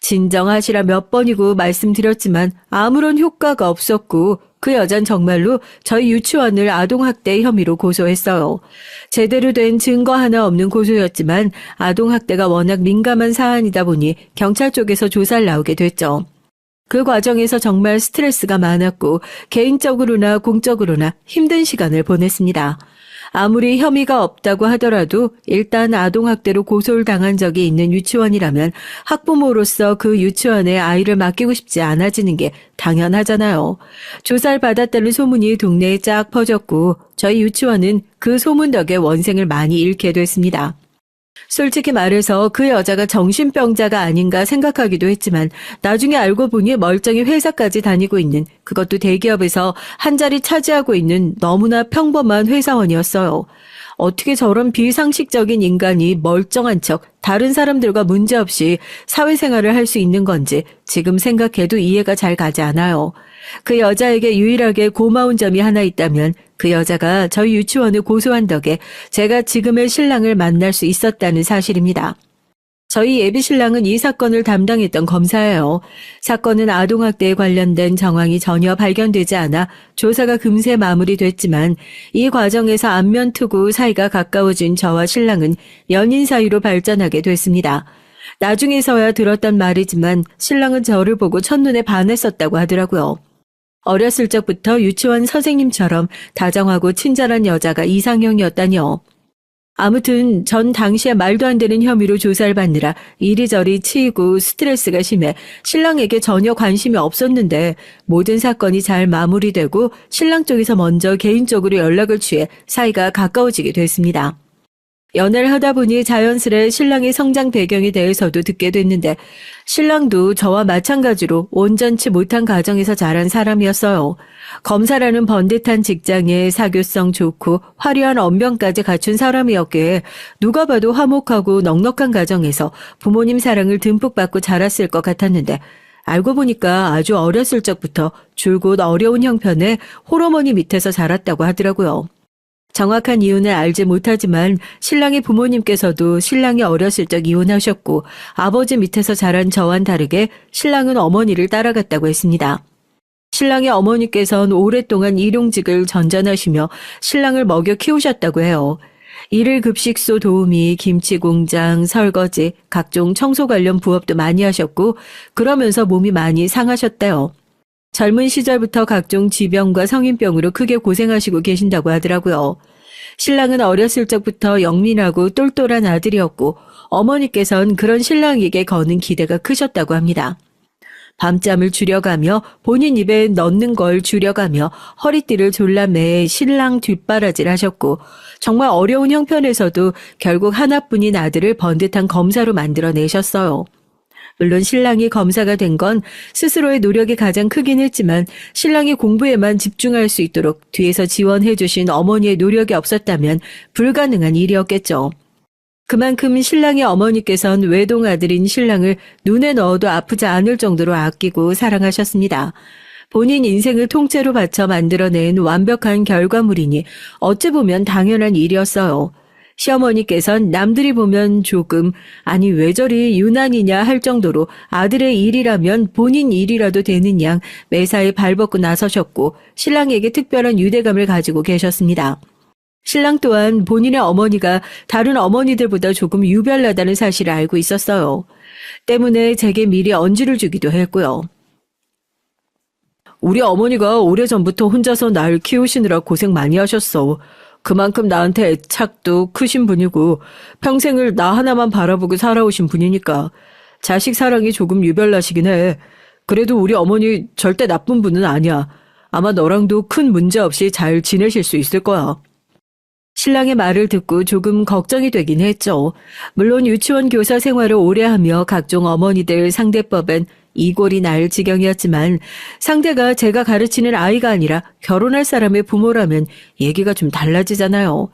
S1: 진정하시라 몇 번이고 말씀드렸지만 아무런 효과가 없었고 그 여잔 정말로 저희 유치원을 아동학대 혐의로 고소했어요. 제대로 된 증거 하나 없는 고소였지만 아동학대가 워낙 민감한 사안이다 보니 경찰 쪽에서 조사를 나오게 됐죠. 그 과정에서 정말 스트레스가 많았고 개인적으로나 공적으로나 힘든 시간을 보냈습니다. 아무리 혐의가 없다고 하더라도 일단 아동학대로 고소를 당한 적이 있는 유치원이라면 학부모로서 그 유치원에 아이를 맡기고 싶지 않아지는 게 당연하잖아요. 조사를 받았다는 소문이 동네에 쫙 퍼졌고 저희 유치원은 그 소문 덕에 원생을 많이 잃게 됐습니다. 솔직히 말해서 그 여자가 정신병자가 아닌가 생각하기도 했지만 나중에 알고 보니 멀쩡히 회사까지 다니고 있는, 그것도 대기업에서 한 자리 차지하고 있는 너무나 평범한 회사원이었어요. 어떻게 저런 비상식적인 인간이 멀쩡한 척 다른 사람들과 문제없이 사회생활을 할 수 있는 건지 지금 생각해도 이해가 잘 가지 않아요. 그 여자에게 유일하게 고마운 점이 하나 있다면 그 여자가 저희 유치원을 고소한 덕에 제가 지금의 신랑을 만날 수 있었다는 사실입니다. 저희 예비 신랑은 이 사건을 담당했던 검사예요. 사건은 아동학대에 관련된 정황이 전혀 발견되지 않아 조사가 금세 마무리됐지만 이 과정에서 안면 트고 사이가 가까워진 저와 신랑은 연인 사이로 발전하게 됐습니다. 나중에서야 들었단 말이지만 신랑은 저를 보고 첫눈에 반했었다고 하더라고요. 어렸을 적부터 유치원 선생님처럼 다정하고 친절한 여자가 이상형이었다니요. 아무튼 전 당시에 말도 안 되는 혐의로 조사를 받느라 이리저리 치이고 스트레스가 심해 신랑에게 전혀 관심이 없었는데 모든 사건이 잘 마무리되고 신랑 쪽에서 먼저 개인적으로 연락을 취해 사이가 가까워지게 됐습니다. 연애를 하다 보니 자연스레 신랑의 성장 배경에 대해서도 듣게 됐는데 신랑도 저와 마찬가지로 온전치 못한 가정에서 자란 사람이었어요. 검사라는 번듯한 직장에 사교성 좋고 화려한 언변까지 갖춘 사람이었기에 누가 봐도 화목하고 넉넉한 가정에서 부모님 사랑을 듬뿍 받고 자랐을 것 같았는데 알고 보니까 아주 어렸을 적부터 줄곧 어려운 형편의 홀어머니 밑에서 자랐다고 하더라고요. 정확한 이유는 알지 못하지만 신랑의 부모님께서도 신랑이 어렸을 적 이혼하셨고 아버지 밑에서 자란 저와는 다르게 신랑은 어머니를 따라갔다고 했습니다. 신랑의 어머니께서는 오랫동안 일용직을 전전하시며 신랑을 먹여 키우셨다고 해요. 일일 급식소 도우미, 김치 공장, 설거지, 각종 청소 관련 부업도 많이 하셨고 그러면서 몸이 많이 상하셨대요. 젊은 시절부터 각종 지병과 성인병으로 크게 고생하시고 계신다고 하더라고요. 신랑은 어렸을 적부터 영민하고 똘똘한 아들이었고 어머니께서는 그런 신랑에게 거는 기대가 크셨다고 합니다. 밤잠을 줄여가며 본인 입에 넣는 걸 줄여가며 허리띠를 졸라매 신랑 뒷바라지를 하셨고 정말 어려운 형편에서도 결국 하나뿐인 아들을 번듯한 검사로 만들어내셨어요. 물론 신랑이 검사가 된 건 스스로의 노력이 가장 크긴 했지만 신랑이 공부에만 집중할 수 있도록 뒤에서 지원해 주신 어머니의 노력이 없었다면 불가능한 일이었겠죠. 그만큼 신랑의 어머니께서는 외동아들인 신랑을 눈에 넣어도 아프지 않을 정도로 아끼고 사랑하셨습니다. 본인 인생을 통째로 바쳐 만들어낸 완벽한 결과물이니 어찌 보면 당연한 일이었어요. 시어머니께선 남들이 보면 조금 아니 왜 저리 유난이냐 할 정도로 아들의 일이라면 본인 일이라도 되는 양 매사에 발벗고 나서셨고 신랑에게 특별한 유대감을 가지고 계셨습니다. 신랑 또한 본인의 어머니가 다른 어머니들보다 조금 유별나다는 사실을 알고 있었어요. 때문에 제게 미리 언지를 주기도 했고요. 우리 어머니가 오래전부터 혼자서 날 키우시느라 고생 많이 하셨어. 그만큼 나한테 애착도 크신 분이고 평생을 나 하나만 바라보고 살아오신 분이니까 자식 사랑이 조금 유별나시긴 해. 그래도 우리 어머니 절대 나쁜 분은 아니야. 아마 너랑도 큰 문제 없이 잘 지내실 수 있을 거야. 신랑의 말을 듣고 조금 걱정이 되긴 했죠. 물론 유치원 교사 생활을 오래 하며 각종 어머니들 상대법엔 이골이 날 지경이었지만 상대가 제가 가르치는 아이가 아니라 결혼할 사람의 부모라면 얘기가 좀 달라지잖아요.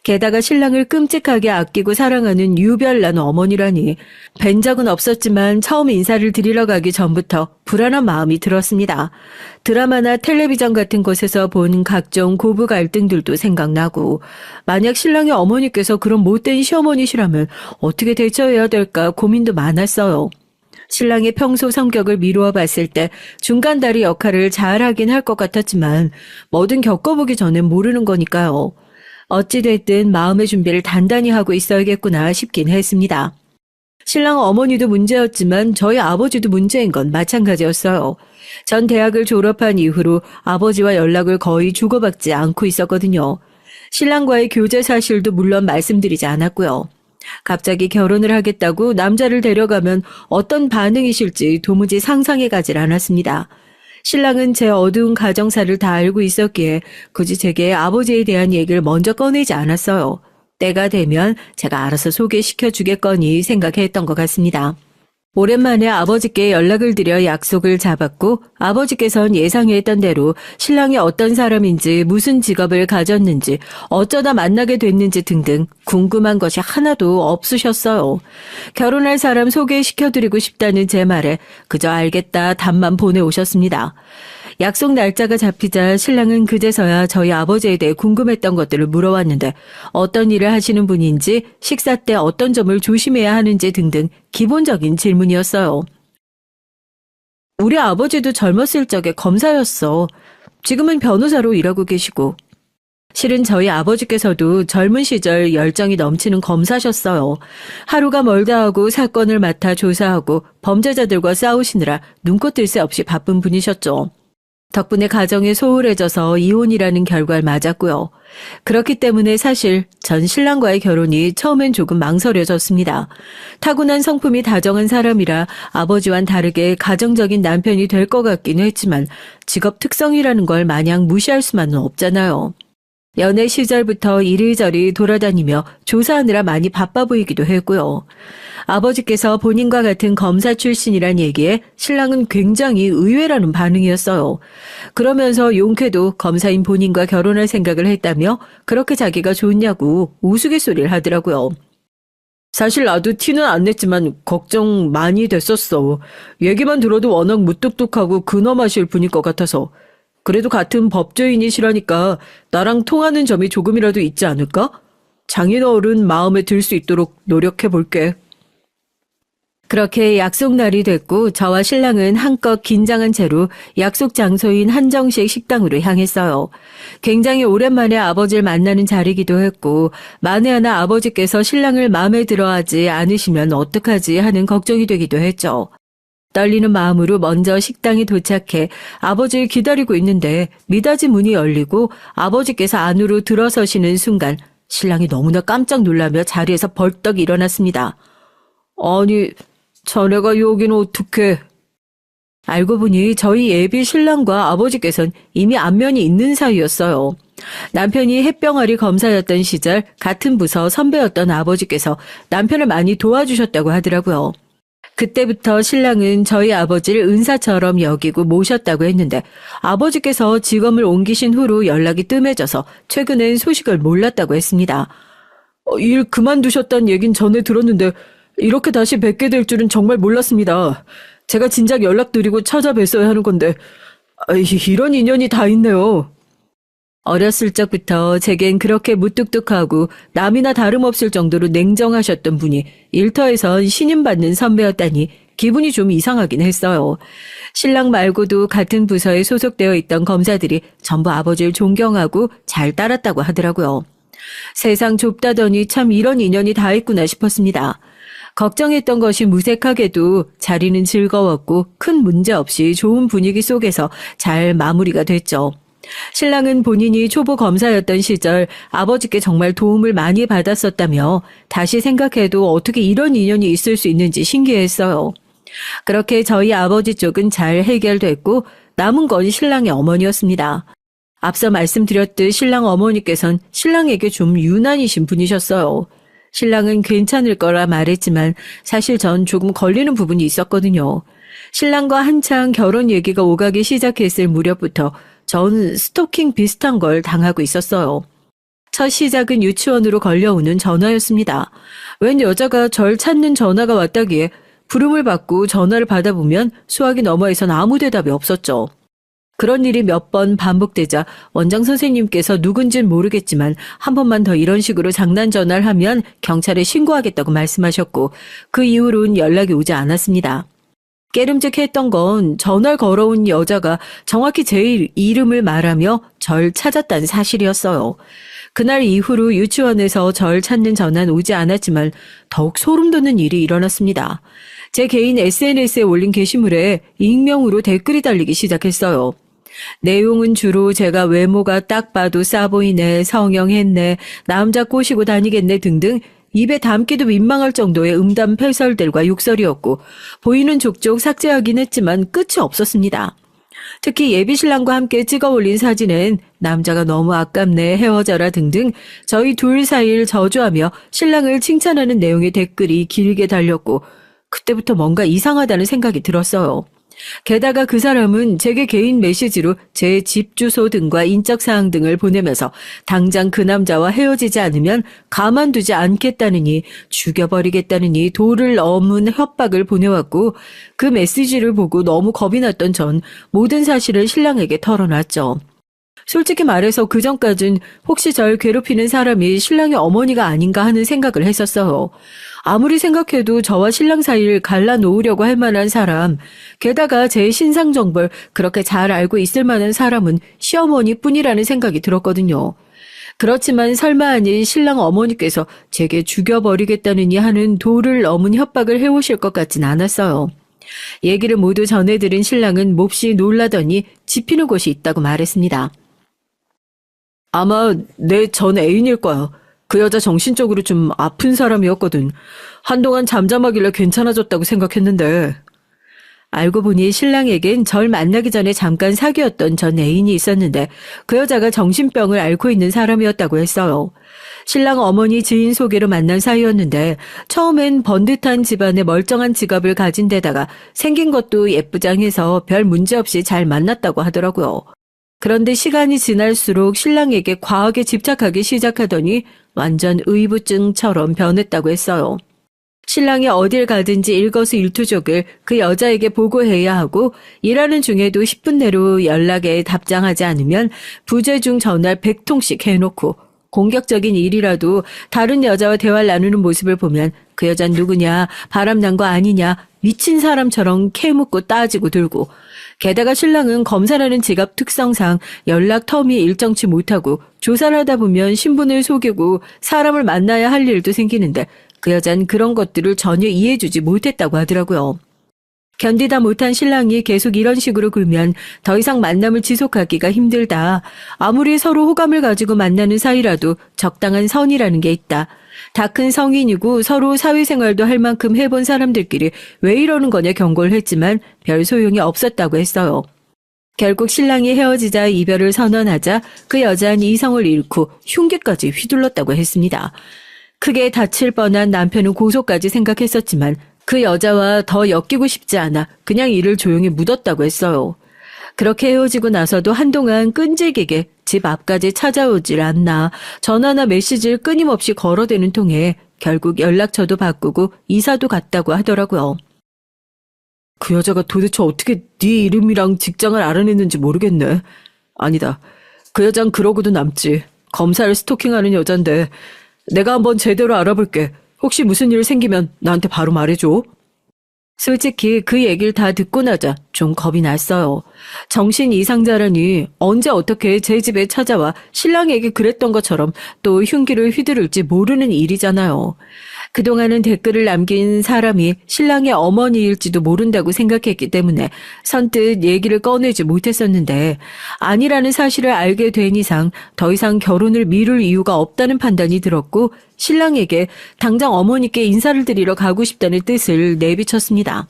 S1: 게다가 신랑을 끔찍하게 아끼고 사랑하는 유별난 어머니라니 뵌 적은 없었지만 처음 인사를 드리러 가기 전부터 불안한 마음이 들었습니다. 드라마나 텔레비전 같은 곳에서 본 각종 고부 갈등들도 생각나고 만약 신랑의 어머니께서 그런 못된 시어머니시라면 어떻게 대처해야 될까 고민도 많았어요. 신랑의 평소 성격을 미루어 봤을 때 중간다리 역할을 잘하긴 할 것 같았지만 뭐든 겪어보기 전엔 모르는 거니까요. 어찌됐든 마음의 준비를 단단히 하고 있어야겠구나 싶긴 했습니다. 신랑 어머니도 문제였지만 저희 아버지도 문제인 건 마찬가지였어요. 전 대학을 졸업한 이후로 아버지와 연락을 거의 주고받지 않고 있었거든요. 신랑과의 교제 사실도 물론 말씀드리지 않았고요. 갑자기 결혼을 하겠다고 남자를 데려가면 어떤 반응이실지 도무지 상상해 가질 않았습니다. 신랑은 제 어두운 가정사를 다 알고 있었기에 굳이 제게 아버지에 대한 얘기를 먼저 꺼내지 않았어요. 때가 되면 제가 알아서 소개시켜 주겠거니 생각했던 것 같습니다. 오랜만에 아버지께 연락을 드려 약속을 잡았고 아버지께선 예상했던 대로 신랑이 어떤 사람인지 무슨 직업을 가졌는지 어쩌다 만나게 됐는지 등등 궁금한 것이 하나도 없으셨어요. 결혼할 사람 소개시켜드리고 싶다는 제 말에 그저 알겠다 답만 보내오셨습니다. 약속 날짜가 잡히자 신랑은 그제서야 저희 아버지에 대해 궁금했던 것들을 물어왔는데 어떤 일을 하시는 분인지 식사 때 어떤 점을 조심해야 하는지 등등 기본적인 질문이었어요. 우리 아버지도 젊었을 적에 검사였어. 지금은 변호사로 일하고 계시고. 실은 저희 아버지께서도 젊은 시절 열정이 넘치는 검사셨어요. 하루가 멀다 하고 사건을 맡아 조사하고 범죄자들과 싸우시느라 눈코 뜰 새 없이 바쁜 분이셨죠. 덕분에 가정이 소홀해져서 이혼이라는 결과를 맞았고요. 그렇기 때문에 사실 전 신랑과의 결혼이 처음엔 조금 망설여졌습니다. 타고난 성품이 다정한 사람이라 아버지와는 다르게 가정적인 남편이 될 것 같긴 했지만 직업 특성이라는 걸 마냥 무시할 수만은 없잖아요. 연애 시절부터 이리저리 돌아다니며 조사하느라 많이 바빠 보이기도 했고요. 아버지께서 본인과 같은 검사 출신이란 얘기에 신랑은 굉장히 의외라는 반응이었어요. 그러면서 용케도 검사인 본인과 결혼할 생각을 했다며 그렇게 자기가 좋냐고 우스갯소리를 하더라고요. 사실 나도 티는 안 냈지만 걱정 많이 됐었어. 얘기만 들어도 워낙 무뚝뚝하고 근엄하실 분일 것 같아서. 그래도 같은 법조인이시라니까 나랑 통하는 점이 조금이라도 있지 않을까? 장인어른 마음에 들 수 있도록 노력해볼게. 그렇게 약속 날이 됐고 저와 신랑은 한껏 긴장한 채로 약속 장소인 한정식 식당으로 향했어요. 굉장히 오랜만에 아버지를 만나는 자리이기도 했고 만에 하나 아버지께서 신랑을 마음에 들어하지 않으시면 어떡하지 하는 걱정이 되기도 했죠. 떨리는 마음으로 먼저 식당에 도착해 아버지를 기다리고 있는데 미닫이 문이 열리고 아버지께서 안으로 들어서시는 순간 신랑이 너무나 깜짝 놀라며 자리에서 벌떡 일어났습니다. 아니, 자네가 여기는 어떻게? 알고 보니 저희 예비 신랑과 아버지께서는 이미 안면이 있는 사이였어요. 남편이 햇병아리 검사였던 시절 같은 부서 선배였던 아버지께서 남편을 많이 도와주셨다고 하더라고요. 그때부터 신랑은 저희 아버지를 은사처럼 여기고 모셨다고 했는데 아버지께서 직업을 옮기신 후로 연락이 뜸해져서 최근엔 소식을 몰랐다고 했습니다. 일 그만두셨다는 얘긴 전에 들었는데 이렇게 다시 뵙게 될 줄은 정말 몰랐습니다. 제가 진작 연락드리고 찾아뵀어야 하는 건데 이런 인연이 다 있네요. 어렸을 적부터 제겐 그렇게 무뚝뚝하고 남이나 다름없을 정도로 냉정하셨던 분이 일터에선 신임받는 선배였다니 기분이 좀 이상하긴 했어요. 신랑 말고도 같은 부서에 소속되어 있던 검사들이 전부 아버지를 존경하고 잘 따랐다고 하더라고요. 세상 좁다더니 참 이런 인연이 다 있구나 싶었습니다. 걱정했던 것이 무색하게도 자리는 즐거웠고 큰 문제 없이 좋은 분위기 속에서 잘 마무리가 됐죠. 신랑은 본인이 초보 검사였던 시절 아버지께 정말 도움을 많이 받았었다며 다시 생각해도 어떻게 이런 인연이 있을 수 있는지 신기했어요. 그렇게 저희 아버지 쪽은 잘 해결됐고 남은 건 신랑의 어머니였습니다. 앞서 말씀드렸듯 신랑 어머니께선 신랑에게 좀 유난이신 분이셨어요. 신랑은 괜찮을 거라 말했지만 사실 전 조금 걸리는 부분이 있었거든요. 신랑과 한창 결혼 얘기가 오가기 시작했을 무렵부터 전 스토킹 비슷한 걸 당하고 있었어요. 첫 시작은 유치원으로 걸려오는 전화였습니다. 웬 여자가 절 찾는 전화가 왔다기에 부름을 받고 전화를 받아보면 수화기 너머에선 아무 대답이 없었죠. 그런 일이 몇 번 반복되자 원장 선생님께서 누군진 모르겠지만 한 번만 더 이런 식으로 장난 전화를 하면 경찰에 신고하겠다고 말씀하셨고 그 이후로는 연락이 오지 않았습니다. 깨름직했던 건 전화를 걸어온 여자가 정확히 제 이름을 말하며 절 찾았다는 사실이었어요. 그날 이후로 유치원에서 절 찾는 전화는 오지 않았지만 더욱 소름 돋는 일이 일어났습니다. 제 개인 SNS에 올린 게시물에 익명으로 댓글이 달리기 시작했어요. 내용은 주로 제가 외모가 딱 봐도 싸 보이네, 성형했네, 남자 꼬시고 다니겠네 등등 입에 담기도 민망할 정도의 음담패설들과 욕설이었고 보이는 족족 삭제하긴 했지만 끝이 없었습니다. 특히 예비신랑과 함께 찍어 올린 사진엔 남자가 너무 아깝네, 헤어져라 등등 저희 둘 사이를 저주하며 신랑을 칭찬하는 내용의 댓글이 길게 달렸고 그때부터 뭔가 이상하다는 생각이 들었어요. 게다가 그 사람은 제게 개인 메시지로 제 집 주소 등과 인적사항 등을 보내면서 당장 그 남자와 헤어지지 않으면 가만두지 않겠다느니 죽여버리겠다느니 도를 넘은 협박을 보내왔고 그 메시지를 보고 너무 겁이 났던 전 모든 사실을 신랑에게 털어놨죠. 솔직히 말해서 그전까진 혹시 절 괴롭히는 사람이 신랑의 어머니가 아닌가 하는 생각을 했었어요. 아무리 생각해도 저와 신랑 사이를 갈라놓으려고 할 만한 사람, 게다가 제 신상 정보를 그렇게 잘 알고 있을 만한 사람은 시어머니뿐이라는 생각이 들었거든요. 그렇지만 설마 아닌 신랑 어머니께서 제게 죽여버리겠다느니 하는 도를 넘은 협박을 해오실 것 같진 않았어요. 얘기를 모두 전해들은 신랑은 몹시 놀라더니 집히는 곳이 있다고 말했습니다. 아마 내 전 애인일 거야. 그 여자 정신적으로 좀 아픈 사람이었거든. 한동안 잠잠하길래 괜찮아졌다고 생각했는데. 알고 보니 신랑에겐 절 만나기 전에 잠깐 사귀었던 전 애인이 있었는데 그 여자가 정신병을 앓고 있는 사람이었다고 했어요. 신랑 어머니 지인 소개로 만난 사이였는데 처음엔 번듯한 집안에 멀쩡한 지갑을 가진 데다가 생긴 것도 예쁘장해서 별 문제 없이 잘 만났다고 하더라고요. 그런데 시간이 지날수록 신랑에게 과하게 집착하기 시작하더니 완전 의부증처럼 변했다고 했어요. 신랑이 어딜 가든지 일거수일투족을 그 여자에게 보고해야 하고 일하는 중에도 10분 내로 연락에 답장하지 않으면 부재중 전화를 100통씩 해놓고 공격적인 일이라도 다른 여자와 대화를 나누는 모습을 보면 그 여잔 누구냐, 바람난 거 아니냐, 미친 사람처럼 캐묻고 따지고 들고 게다가 신랑은 검사라는 직업 특성상 연락 텀이 일정치 못하고 조사를 하다 보면 신분을 속이고 사람을 만나야 할 일도 생기는데 그 여잔 그런 것들을 전혀 이해해주지 못했다고 하더라고요. 견디다 못한 신랑이 계속 이런 식으로 굴면 더 이상 만남을 지속하기가 힘들다. 아무리 서로 호감을 가지고 만나는 사이라도 적당한 선이라는 게 있다. 다 큰 성인이고 서로 사회생활도 할 만큼 해본 사람들끼리 왜 이러는 거냐 경고를 했지만 별 소용이 없었다고 했어요. 결국 신랑이 헤어지자 이별을 선언하자 그 여자는 이성을 잃고 흉기까지 휘둘렀다고 했습니다. 크게 다칠 뻔한 남편은 고소까지 생각했었지만 그 여자와 더 엮이고 싶지 않아 그냥 이를 조용히 묻었다고 했어요. 그렇게 헤어지고 나서도 한동안 끈질기게 집 앞까지 찾아오질 않나 전화나 메시지를 끊임없이 걸어대는 통에 결국 연락처도 바꾸고 이사도 갔다고 하더라고요. 그 여자가 도대체 어떻게 네 이름이랑 직장을 알아냈는지 모르겠네. 아니다. 그 여잔 그러고도 남지. 검사를 스토킹하는 여잔데 내가 한번 제대로 알아볼게. 혹시 무슨 일 생기면 나한테 바로 말해줘. 솔직히 그 얘기를 다 듣고 나자 좀 겁이 났어요. 정신 이상자라니 언제 어떻게 제 집에 찾아와 신랑에게 그랬던 것처럼 또 흉기를 휘두를지 모르는 일이잖아요. 그동안은 댓글을 남긴 사람이 신랑의 어머니일지도 모른다고 생각했기 때문에 선뜻 얘기를 꺼내지 못했었는데 아니라는 사실을 알게 된 이상 더 이상 결혼을 미룰 이유가 없다는 판단이 들었고 신랑에게 당장 어머니께 인사를 드리러 가고 싶다는 뜻을 내비쳤습니다.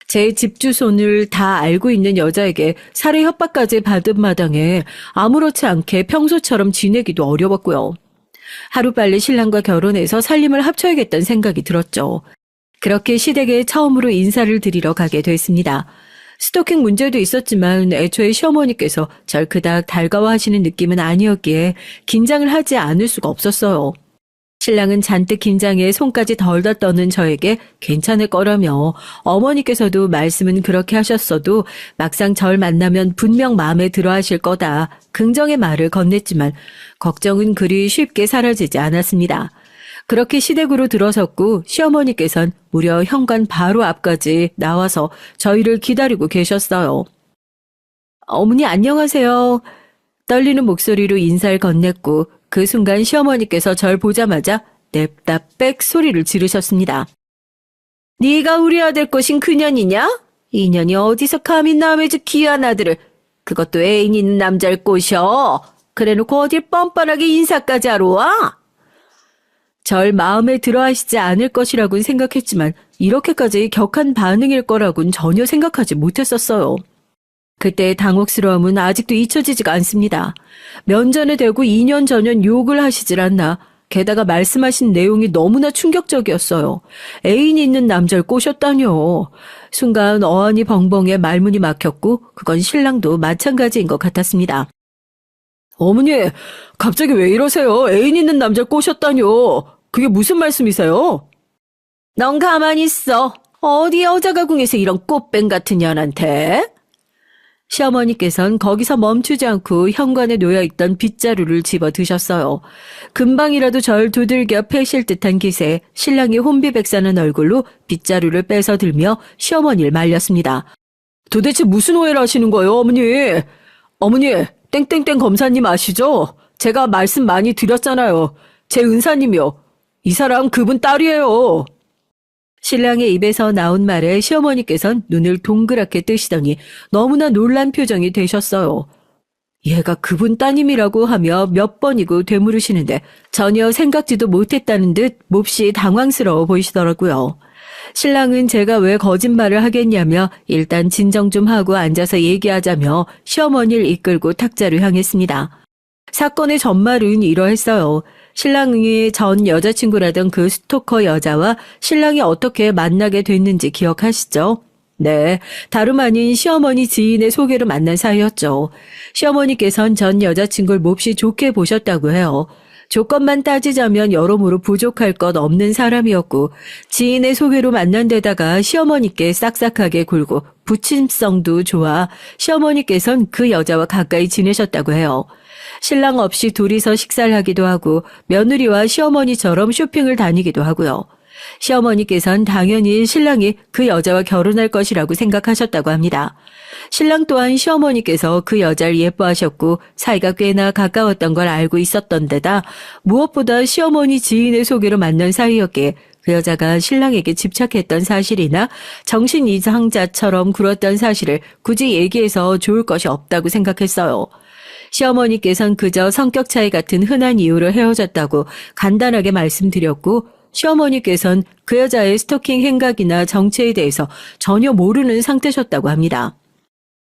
S1: 제 집 주소를 다 알고 있는 여자에게 살해 협박까지 받은 마당에 아무렇지 않게 평소처럼 지내기도 어려웠고요. 하루빨리 신랑과 결혼해서 살림을 합쳐야겠다는 생각이 들었죠. 그렇게 시댁에 처음으로 인사를 드리러 가게 됐습니다. 스토킹 문제도 있었지만 애초에 시어머니께서 절 그닥 달가워하시는 느낌은 아니었기에 긴장을 하지 않을 수가 없었어요. 신랑은 잔뜩 긴장해 손까지 덜덜 떠는 저에게 괜찮을 거라며 어머니께서도 말씀은 그렇게 하셨어도 막상 절 만나면 분명 마음에 들어 하실 거다. 긍정의 말을 건넸지만 걱정은 그리 쉽게 사라지지 않았습니다. 그렇게 시댁으로 들어섰고 시어머니께선 무려 현관 바로 앞까지 나와서 저희를 기다리고 계셨어요. 어머니 안녕하세요. 떨리는 목소리로 인사를 건넸고 그 순간 시어머니께서 절 보자마자 냅다 빽 소리를 지르셨습니다. 네가 우리 아들 꼬신 그년이냐? 이 년이 어디서 감히 남의 집 귀한 아들을. 그것도 애인 있는 남자를 꼬셔. 그래놓고 어딜 뻔뻔하게 인사까지 하러 와? 절 마음에 들어 하시지 않을 것이라고는 생각했지만 이렇게까지 격한 반응일 거라고는 전혀 생각하지 못했었어요. 그때의 당혹스러움은 아직도 잊혀지지가 않습니다. 면전에 대고 2년 전년 욕을 하시질 않나. 게다가 말씀하신 내용이 너무나 충격적이었어요. 애인이 있는 남자를 꼬셨다뇨. 순간 어안이 벙벙해 말문이 막혔고 그건 신랑도 마찬가지인 것 같았습니다. 어머니, 갑자기 왜 이러세요? 애인 있는 남자를 꼬셨다뇨. 그게 무슨 말씀이세요? 넌 가만히 있어. 어디 여자가궁에서 이런 꽃뱀 같은 년한테? 시어머니께서는 거기서 멈추지 않고 현관에 놓여있던 빗자루를 집어 드셨어요. 금방이라도 절 두들겨 패실 듯한 기세에 신랑이 혼비백산한 얼굴로 빗자루를 빼서 들며 시어머니를 말렸습니다. 도대체 무슨 오해를 하시는 거예요, 어머니? 어머니, 땡땡땡 검사님 아시죠? 제가 말씀 많이 드렸잖아요. 제 은사님이요. 이 사람 그분 딸이에요. 신랑의 입에서 나온 말에 시어머니께선 눈을 동그랗게 뜨시더니 너무나 놀란 표정이 되셨어요. 얘가 그분 따님이라고 하며 몇 번이고 되물으시는데 전혀 생각지도 못했다는 듯 몹시 당황스러워 보이시더라고요. 신랑은 제가 왜 거짓말을 하겠냐며 일단 진정 좀 하고 앉아서 얘기하자며 시어머니를 이끌고 탁자를 향했습니다. 사건의 전말은 이러했어요. 신랑의 전 여자친구라던 그 스토커 여자와 신랑이 어떻게 만나게 됐는지 기억하시죠? 네, 다름 아닌 시어머니 지인의 소개로 만난 사이였죠. 시어머니께선 전 여자친구를 몹시 좋게 보셨다고 해요. 조건만 따지자면 여러모로 부족할 것 없는 사람이었고 지인의 소개로 만난 데다가 시어머니께 싹싹하게 굴고 부침성도 좋아 시어머니께선 그 여자와 가까이 지내셨다고 해요. 신랑 없이 둘이서 식사를 하기도 하고 며느리와 시어머니처럼 쇼핑을 다니기도 하고요. 시어머니께선 당연히 신랑이 그 여자와 결혼할 것이라고 생각하셨다고 합니다. 신랑 또한 시어머니께서 그 여자를 예뻐하셨고 사이가 꽤나 가까웠던 걸 알고 있었던 데다 무엇보다 시어머니 지인의 소개로 만난 사이였기에 그 여자가 신랑에게 집착했던 사실이나 정신 이상자처럼 굴었던 사실을 굳이 얘기해서 좋을 것이 없다고 생각했어요. 시어머니께선 그저 성격 차이 같은 흔한 이유로 헤어졌다고 간단하게 말씀드렸고 시어머니께선 그 여자의 스토킹 행각이나 정체에 대해서 전혀 모르는 상태셨다고 합니다.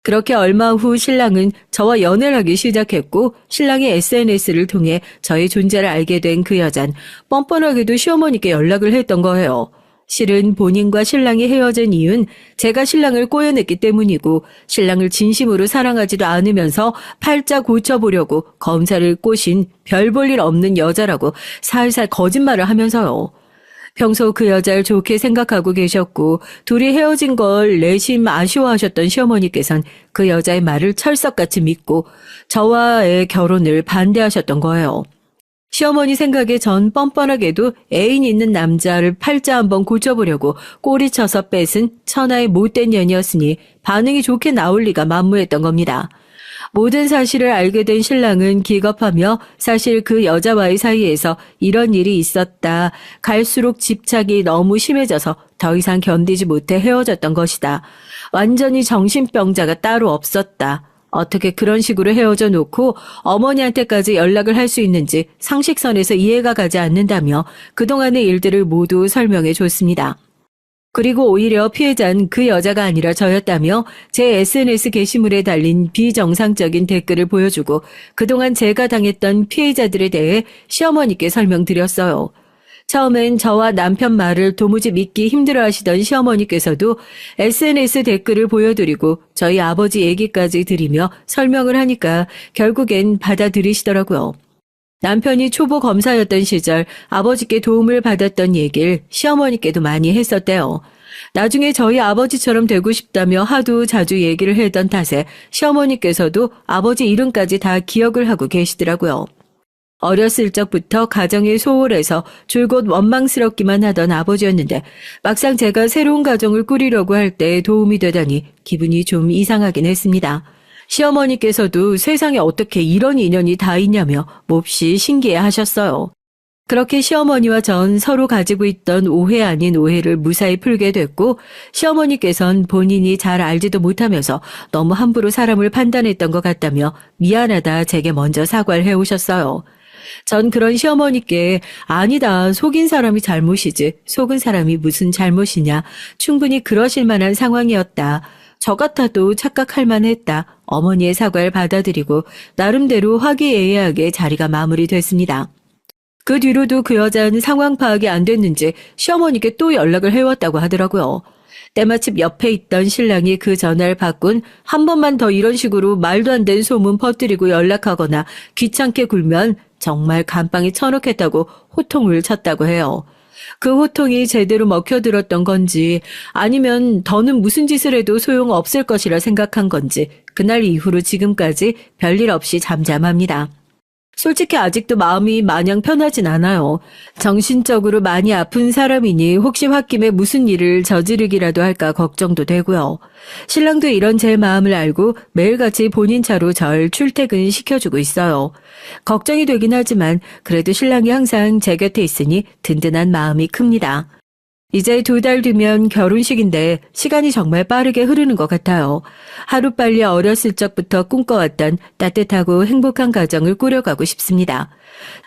S1: 그렇게 얼마 후 신랑은 저와 연애를 하기 시작했고 신랑의 SNS를 통해 저의 존재를 알게 된 그 여잔 뻔뻔하게도 시어머니께 연락을 했던 거예요. 실은 본인과 신랑이 헤어진 이유는 제가 신랑을 꼬여냈기 때문이고 신랑을 진심으로 사랑하지도 않으면서 팔자 고쳐보려고 검사를 꼬신 별 볼 일 없는 여자라고 살살 거짓말을 하면서요. 평소 그 여자를 좋게 생각하고 계셨고 둘이 헤어진 걸 내심 아쉬워하셨던 시어머니께선 그 여자의 말을 철석같이 믿고 저와의 결혼을 반대하셨던 거예요. 시어머니 생각에 전 뻔뻔하게도 애인 있는 남자를 팔자 한번 고쳐보려고 꼬리쳐서 뺏은 천하의 못된 년이었으니 반응이 좋게 나올 리가 만무했던 겁니다. 모든 사실을 알게 된 신랑은 기겁하며 사실 그 여자와의 사이에서 이런 일이 있었다. 갈수록 집착이 너무 심해져서 더 이상 견디지 못해 헤어졌던 것이다. 완전히 정신병자가 따로 없었다. 어떻게 그런 식으로 헤어져 놓고 어머니한테까지 연락을 할 수 있는지 상식선에서 이해가 가지 않는다며 그동안의 일들을 모두 설명해 줬습니다. 그리고 오히려 피해자는 그 여자가 아니라 저였다며 제 SNS 게시물에 달린 비정상적인 댓글을 보여주고 그동안 제가 당했던 피해자들에 대해 시어머니께 설명드렸어요. 처음엔 저와 남편 말을 도무지 믿기 힘들어하시던 시어머니께서도 SNS 댓글을 보여드리고 저희 아버지 얘기까지 드리며 설명을 하니까 결국엔 받아들이시더라고요. 남편이 초보 검사였던 시절 아버지께 도움을 받았던 얘기를 시어머니께도 많이 했었대요. 나중에 저희 아버지처럼 되고 싶다며 하도 자주 얘기를 했던 탓에 시어머니께서도 아버지 이름까지 다 기억을 하고 계시더라고요. 어렸을 적부터 가정에 소홀해서 줄곧 원망스럽기만 하던 아버지였는데 막상 제가 새로운 가정을 꾸리려고 할 때 도움이 되다니 기분이 좀 이상하긴 했습니다. 시어머니께서도 세상에 어떻게 이런 인연이 다 있냐며 몹시 신기해하셨어요. 그렇게 시어머니와 전 서로 가지고 있던 오해 아닌 오해를 무사히 풀게 됐고, 시어머니께선 본인이 잘 알지도 못하면서 너무 함부로 사람을 판단했던 것 같다며 미안하다 제게 먼저 사과를 해오셨어요. 전 그런 시어머니께 아니다, 속인 사람이 잘못이지 속은 사람이 무슨 잘못이냐, 충분히 그러실 만한 상황이었다, 저 같아도 착각할 만했다, 어머니의 사과를 받아들이고 나름대로 화기애애하게 자리가 마무리됐습니다. 그 뒤로도 그 여자는 상황 파악이 안 됐는지 시어머니께 또 연락을 해왔다고 하더라고요. 때마침 옆에 있던 신랑이 그 전화를 받곤 한 번만 더 이런 식으로 말도 안 되는 소문 퍼뜨리고 연락하거나 귀찮게 굴면 정말 감방에 쳐넣겠다고 호통을 쳤다고 해요. 그 호통이 제대로 먹혀들었던 건지 아니면 더는 무슨 짓을 해도 소용없을 것이라 생각한 건지 그날 이후로 지금까지 별일 없이 잠잠합니다. 솔직히 아직도 마음이 마냥 편하진 않아요. 정신적으로 많이 아픈 사람이니 혹시 홧김에 무슨 일을 저지르기라도 할까 걱정도 되고요. 신랑도 이런 제 마음을 알고 매일같이 본인 차로 절 출퇴근 시켜주고 있어요. 걱정이 되긴 하지만 그래도 신랑이 항상 제 곁에 있으니 든든한 마음이 큽니다. 이제 2달 뒤면 결혼식인데 시간이 정말 빠르게 흐르는 것 같아요. 하루빨리 어렸을 적부터 꿈꿔왔던 따뜻하고 행복한 가정을 꾸려가고 싶습니다.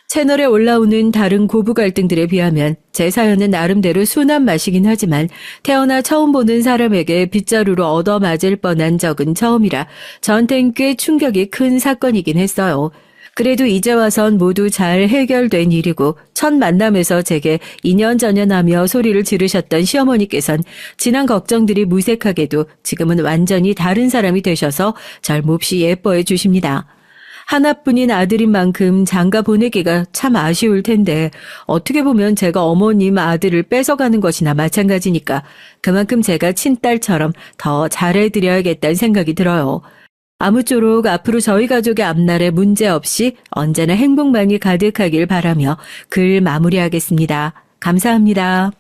S1: 채널에 올라오는 다른 고부 갈등들에 비하면 제 사연은 나름대로 순한 맛이긴 하지만 태어나 처음 보는 사람에게 빗자루로 얻어맞을 뻔한 적은 처음이라 저한텐 꽤 충격이 큰 사건이긴 했어요. 그래도 이제 와선 모두 잘 해결된 일이고 첫 만남에서 제게 2년 전연하며 소리를 지르셨던 시어머니께선 지난 걱정들이 무색하게도 지금은 완전히 다른 사람이 되셔서 절 몹시 예뻐해 주십니다. 하나뿐인 아들인 만큼 장가 보내기가 참 아쉬울 텐데 어떻게 보면 제가 어머님 아들을 뺏어가는 것이나 마찬가지니까 그만큼 제가 친딸처럼 더 잘해드려야겠다는 생각이 들어요. 아무쪼록 앞으로 저희 가족의 앞날에 문제 없이 언제나 행복만이 가득하길 바라며 글 마무리하겠습니다. 감사합니다.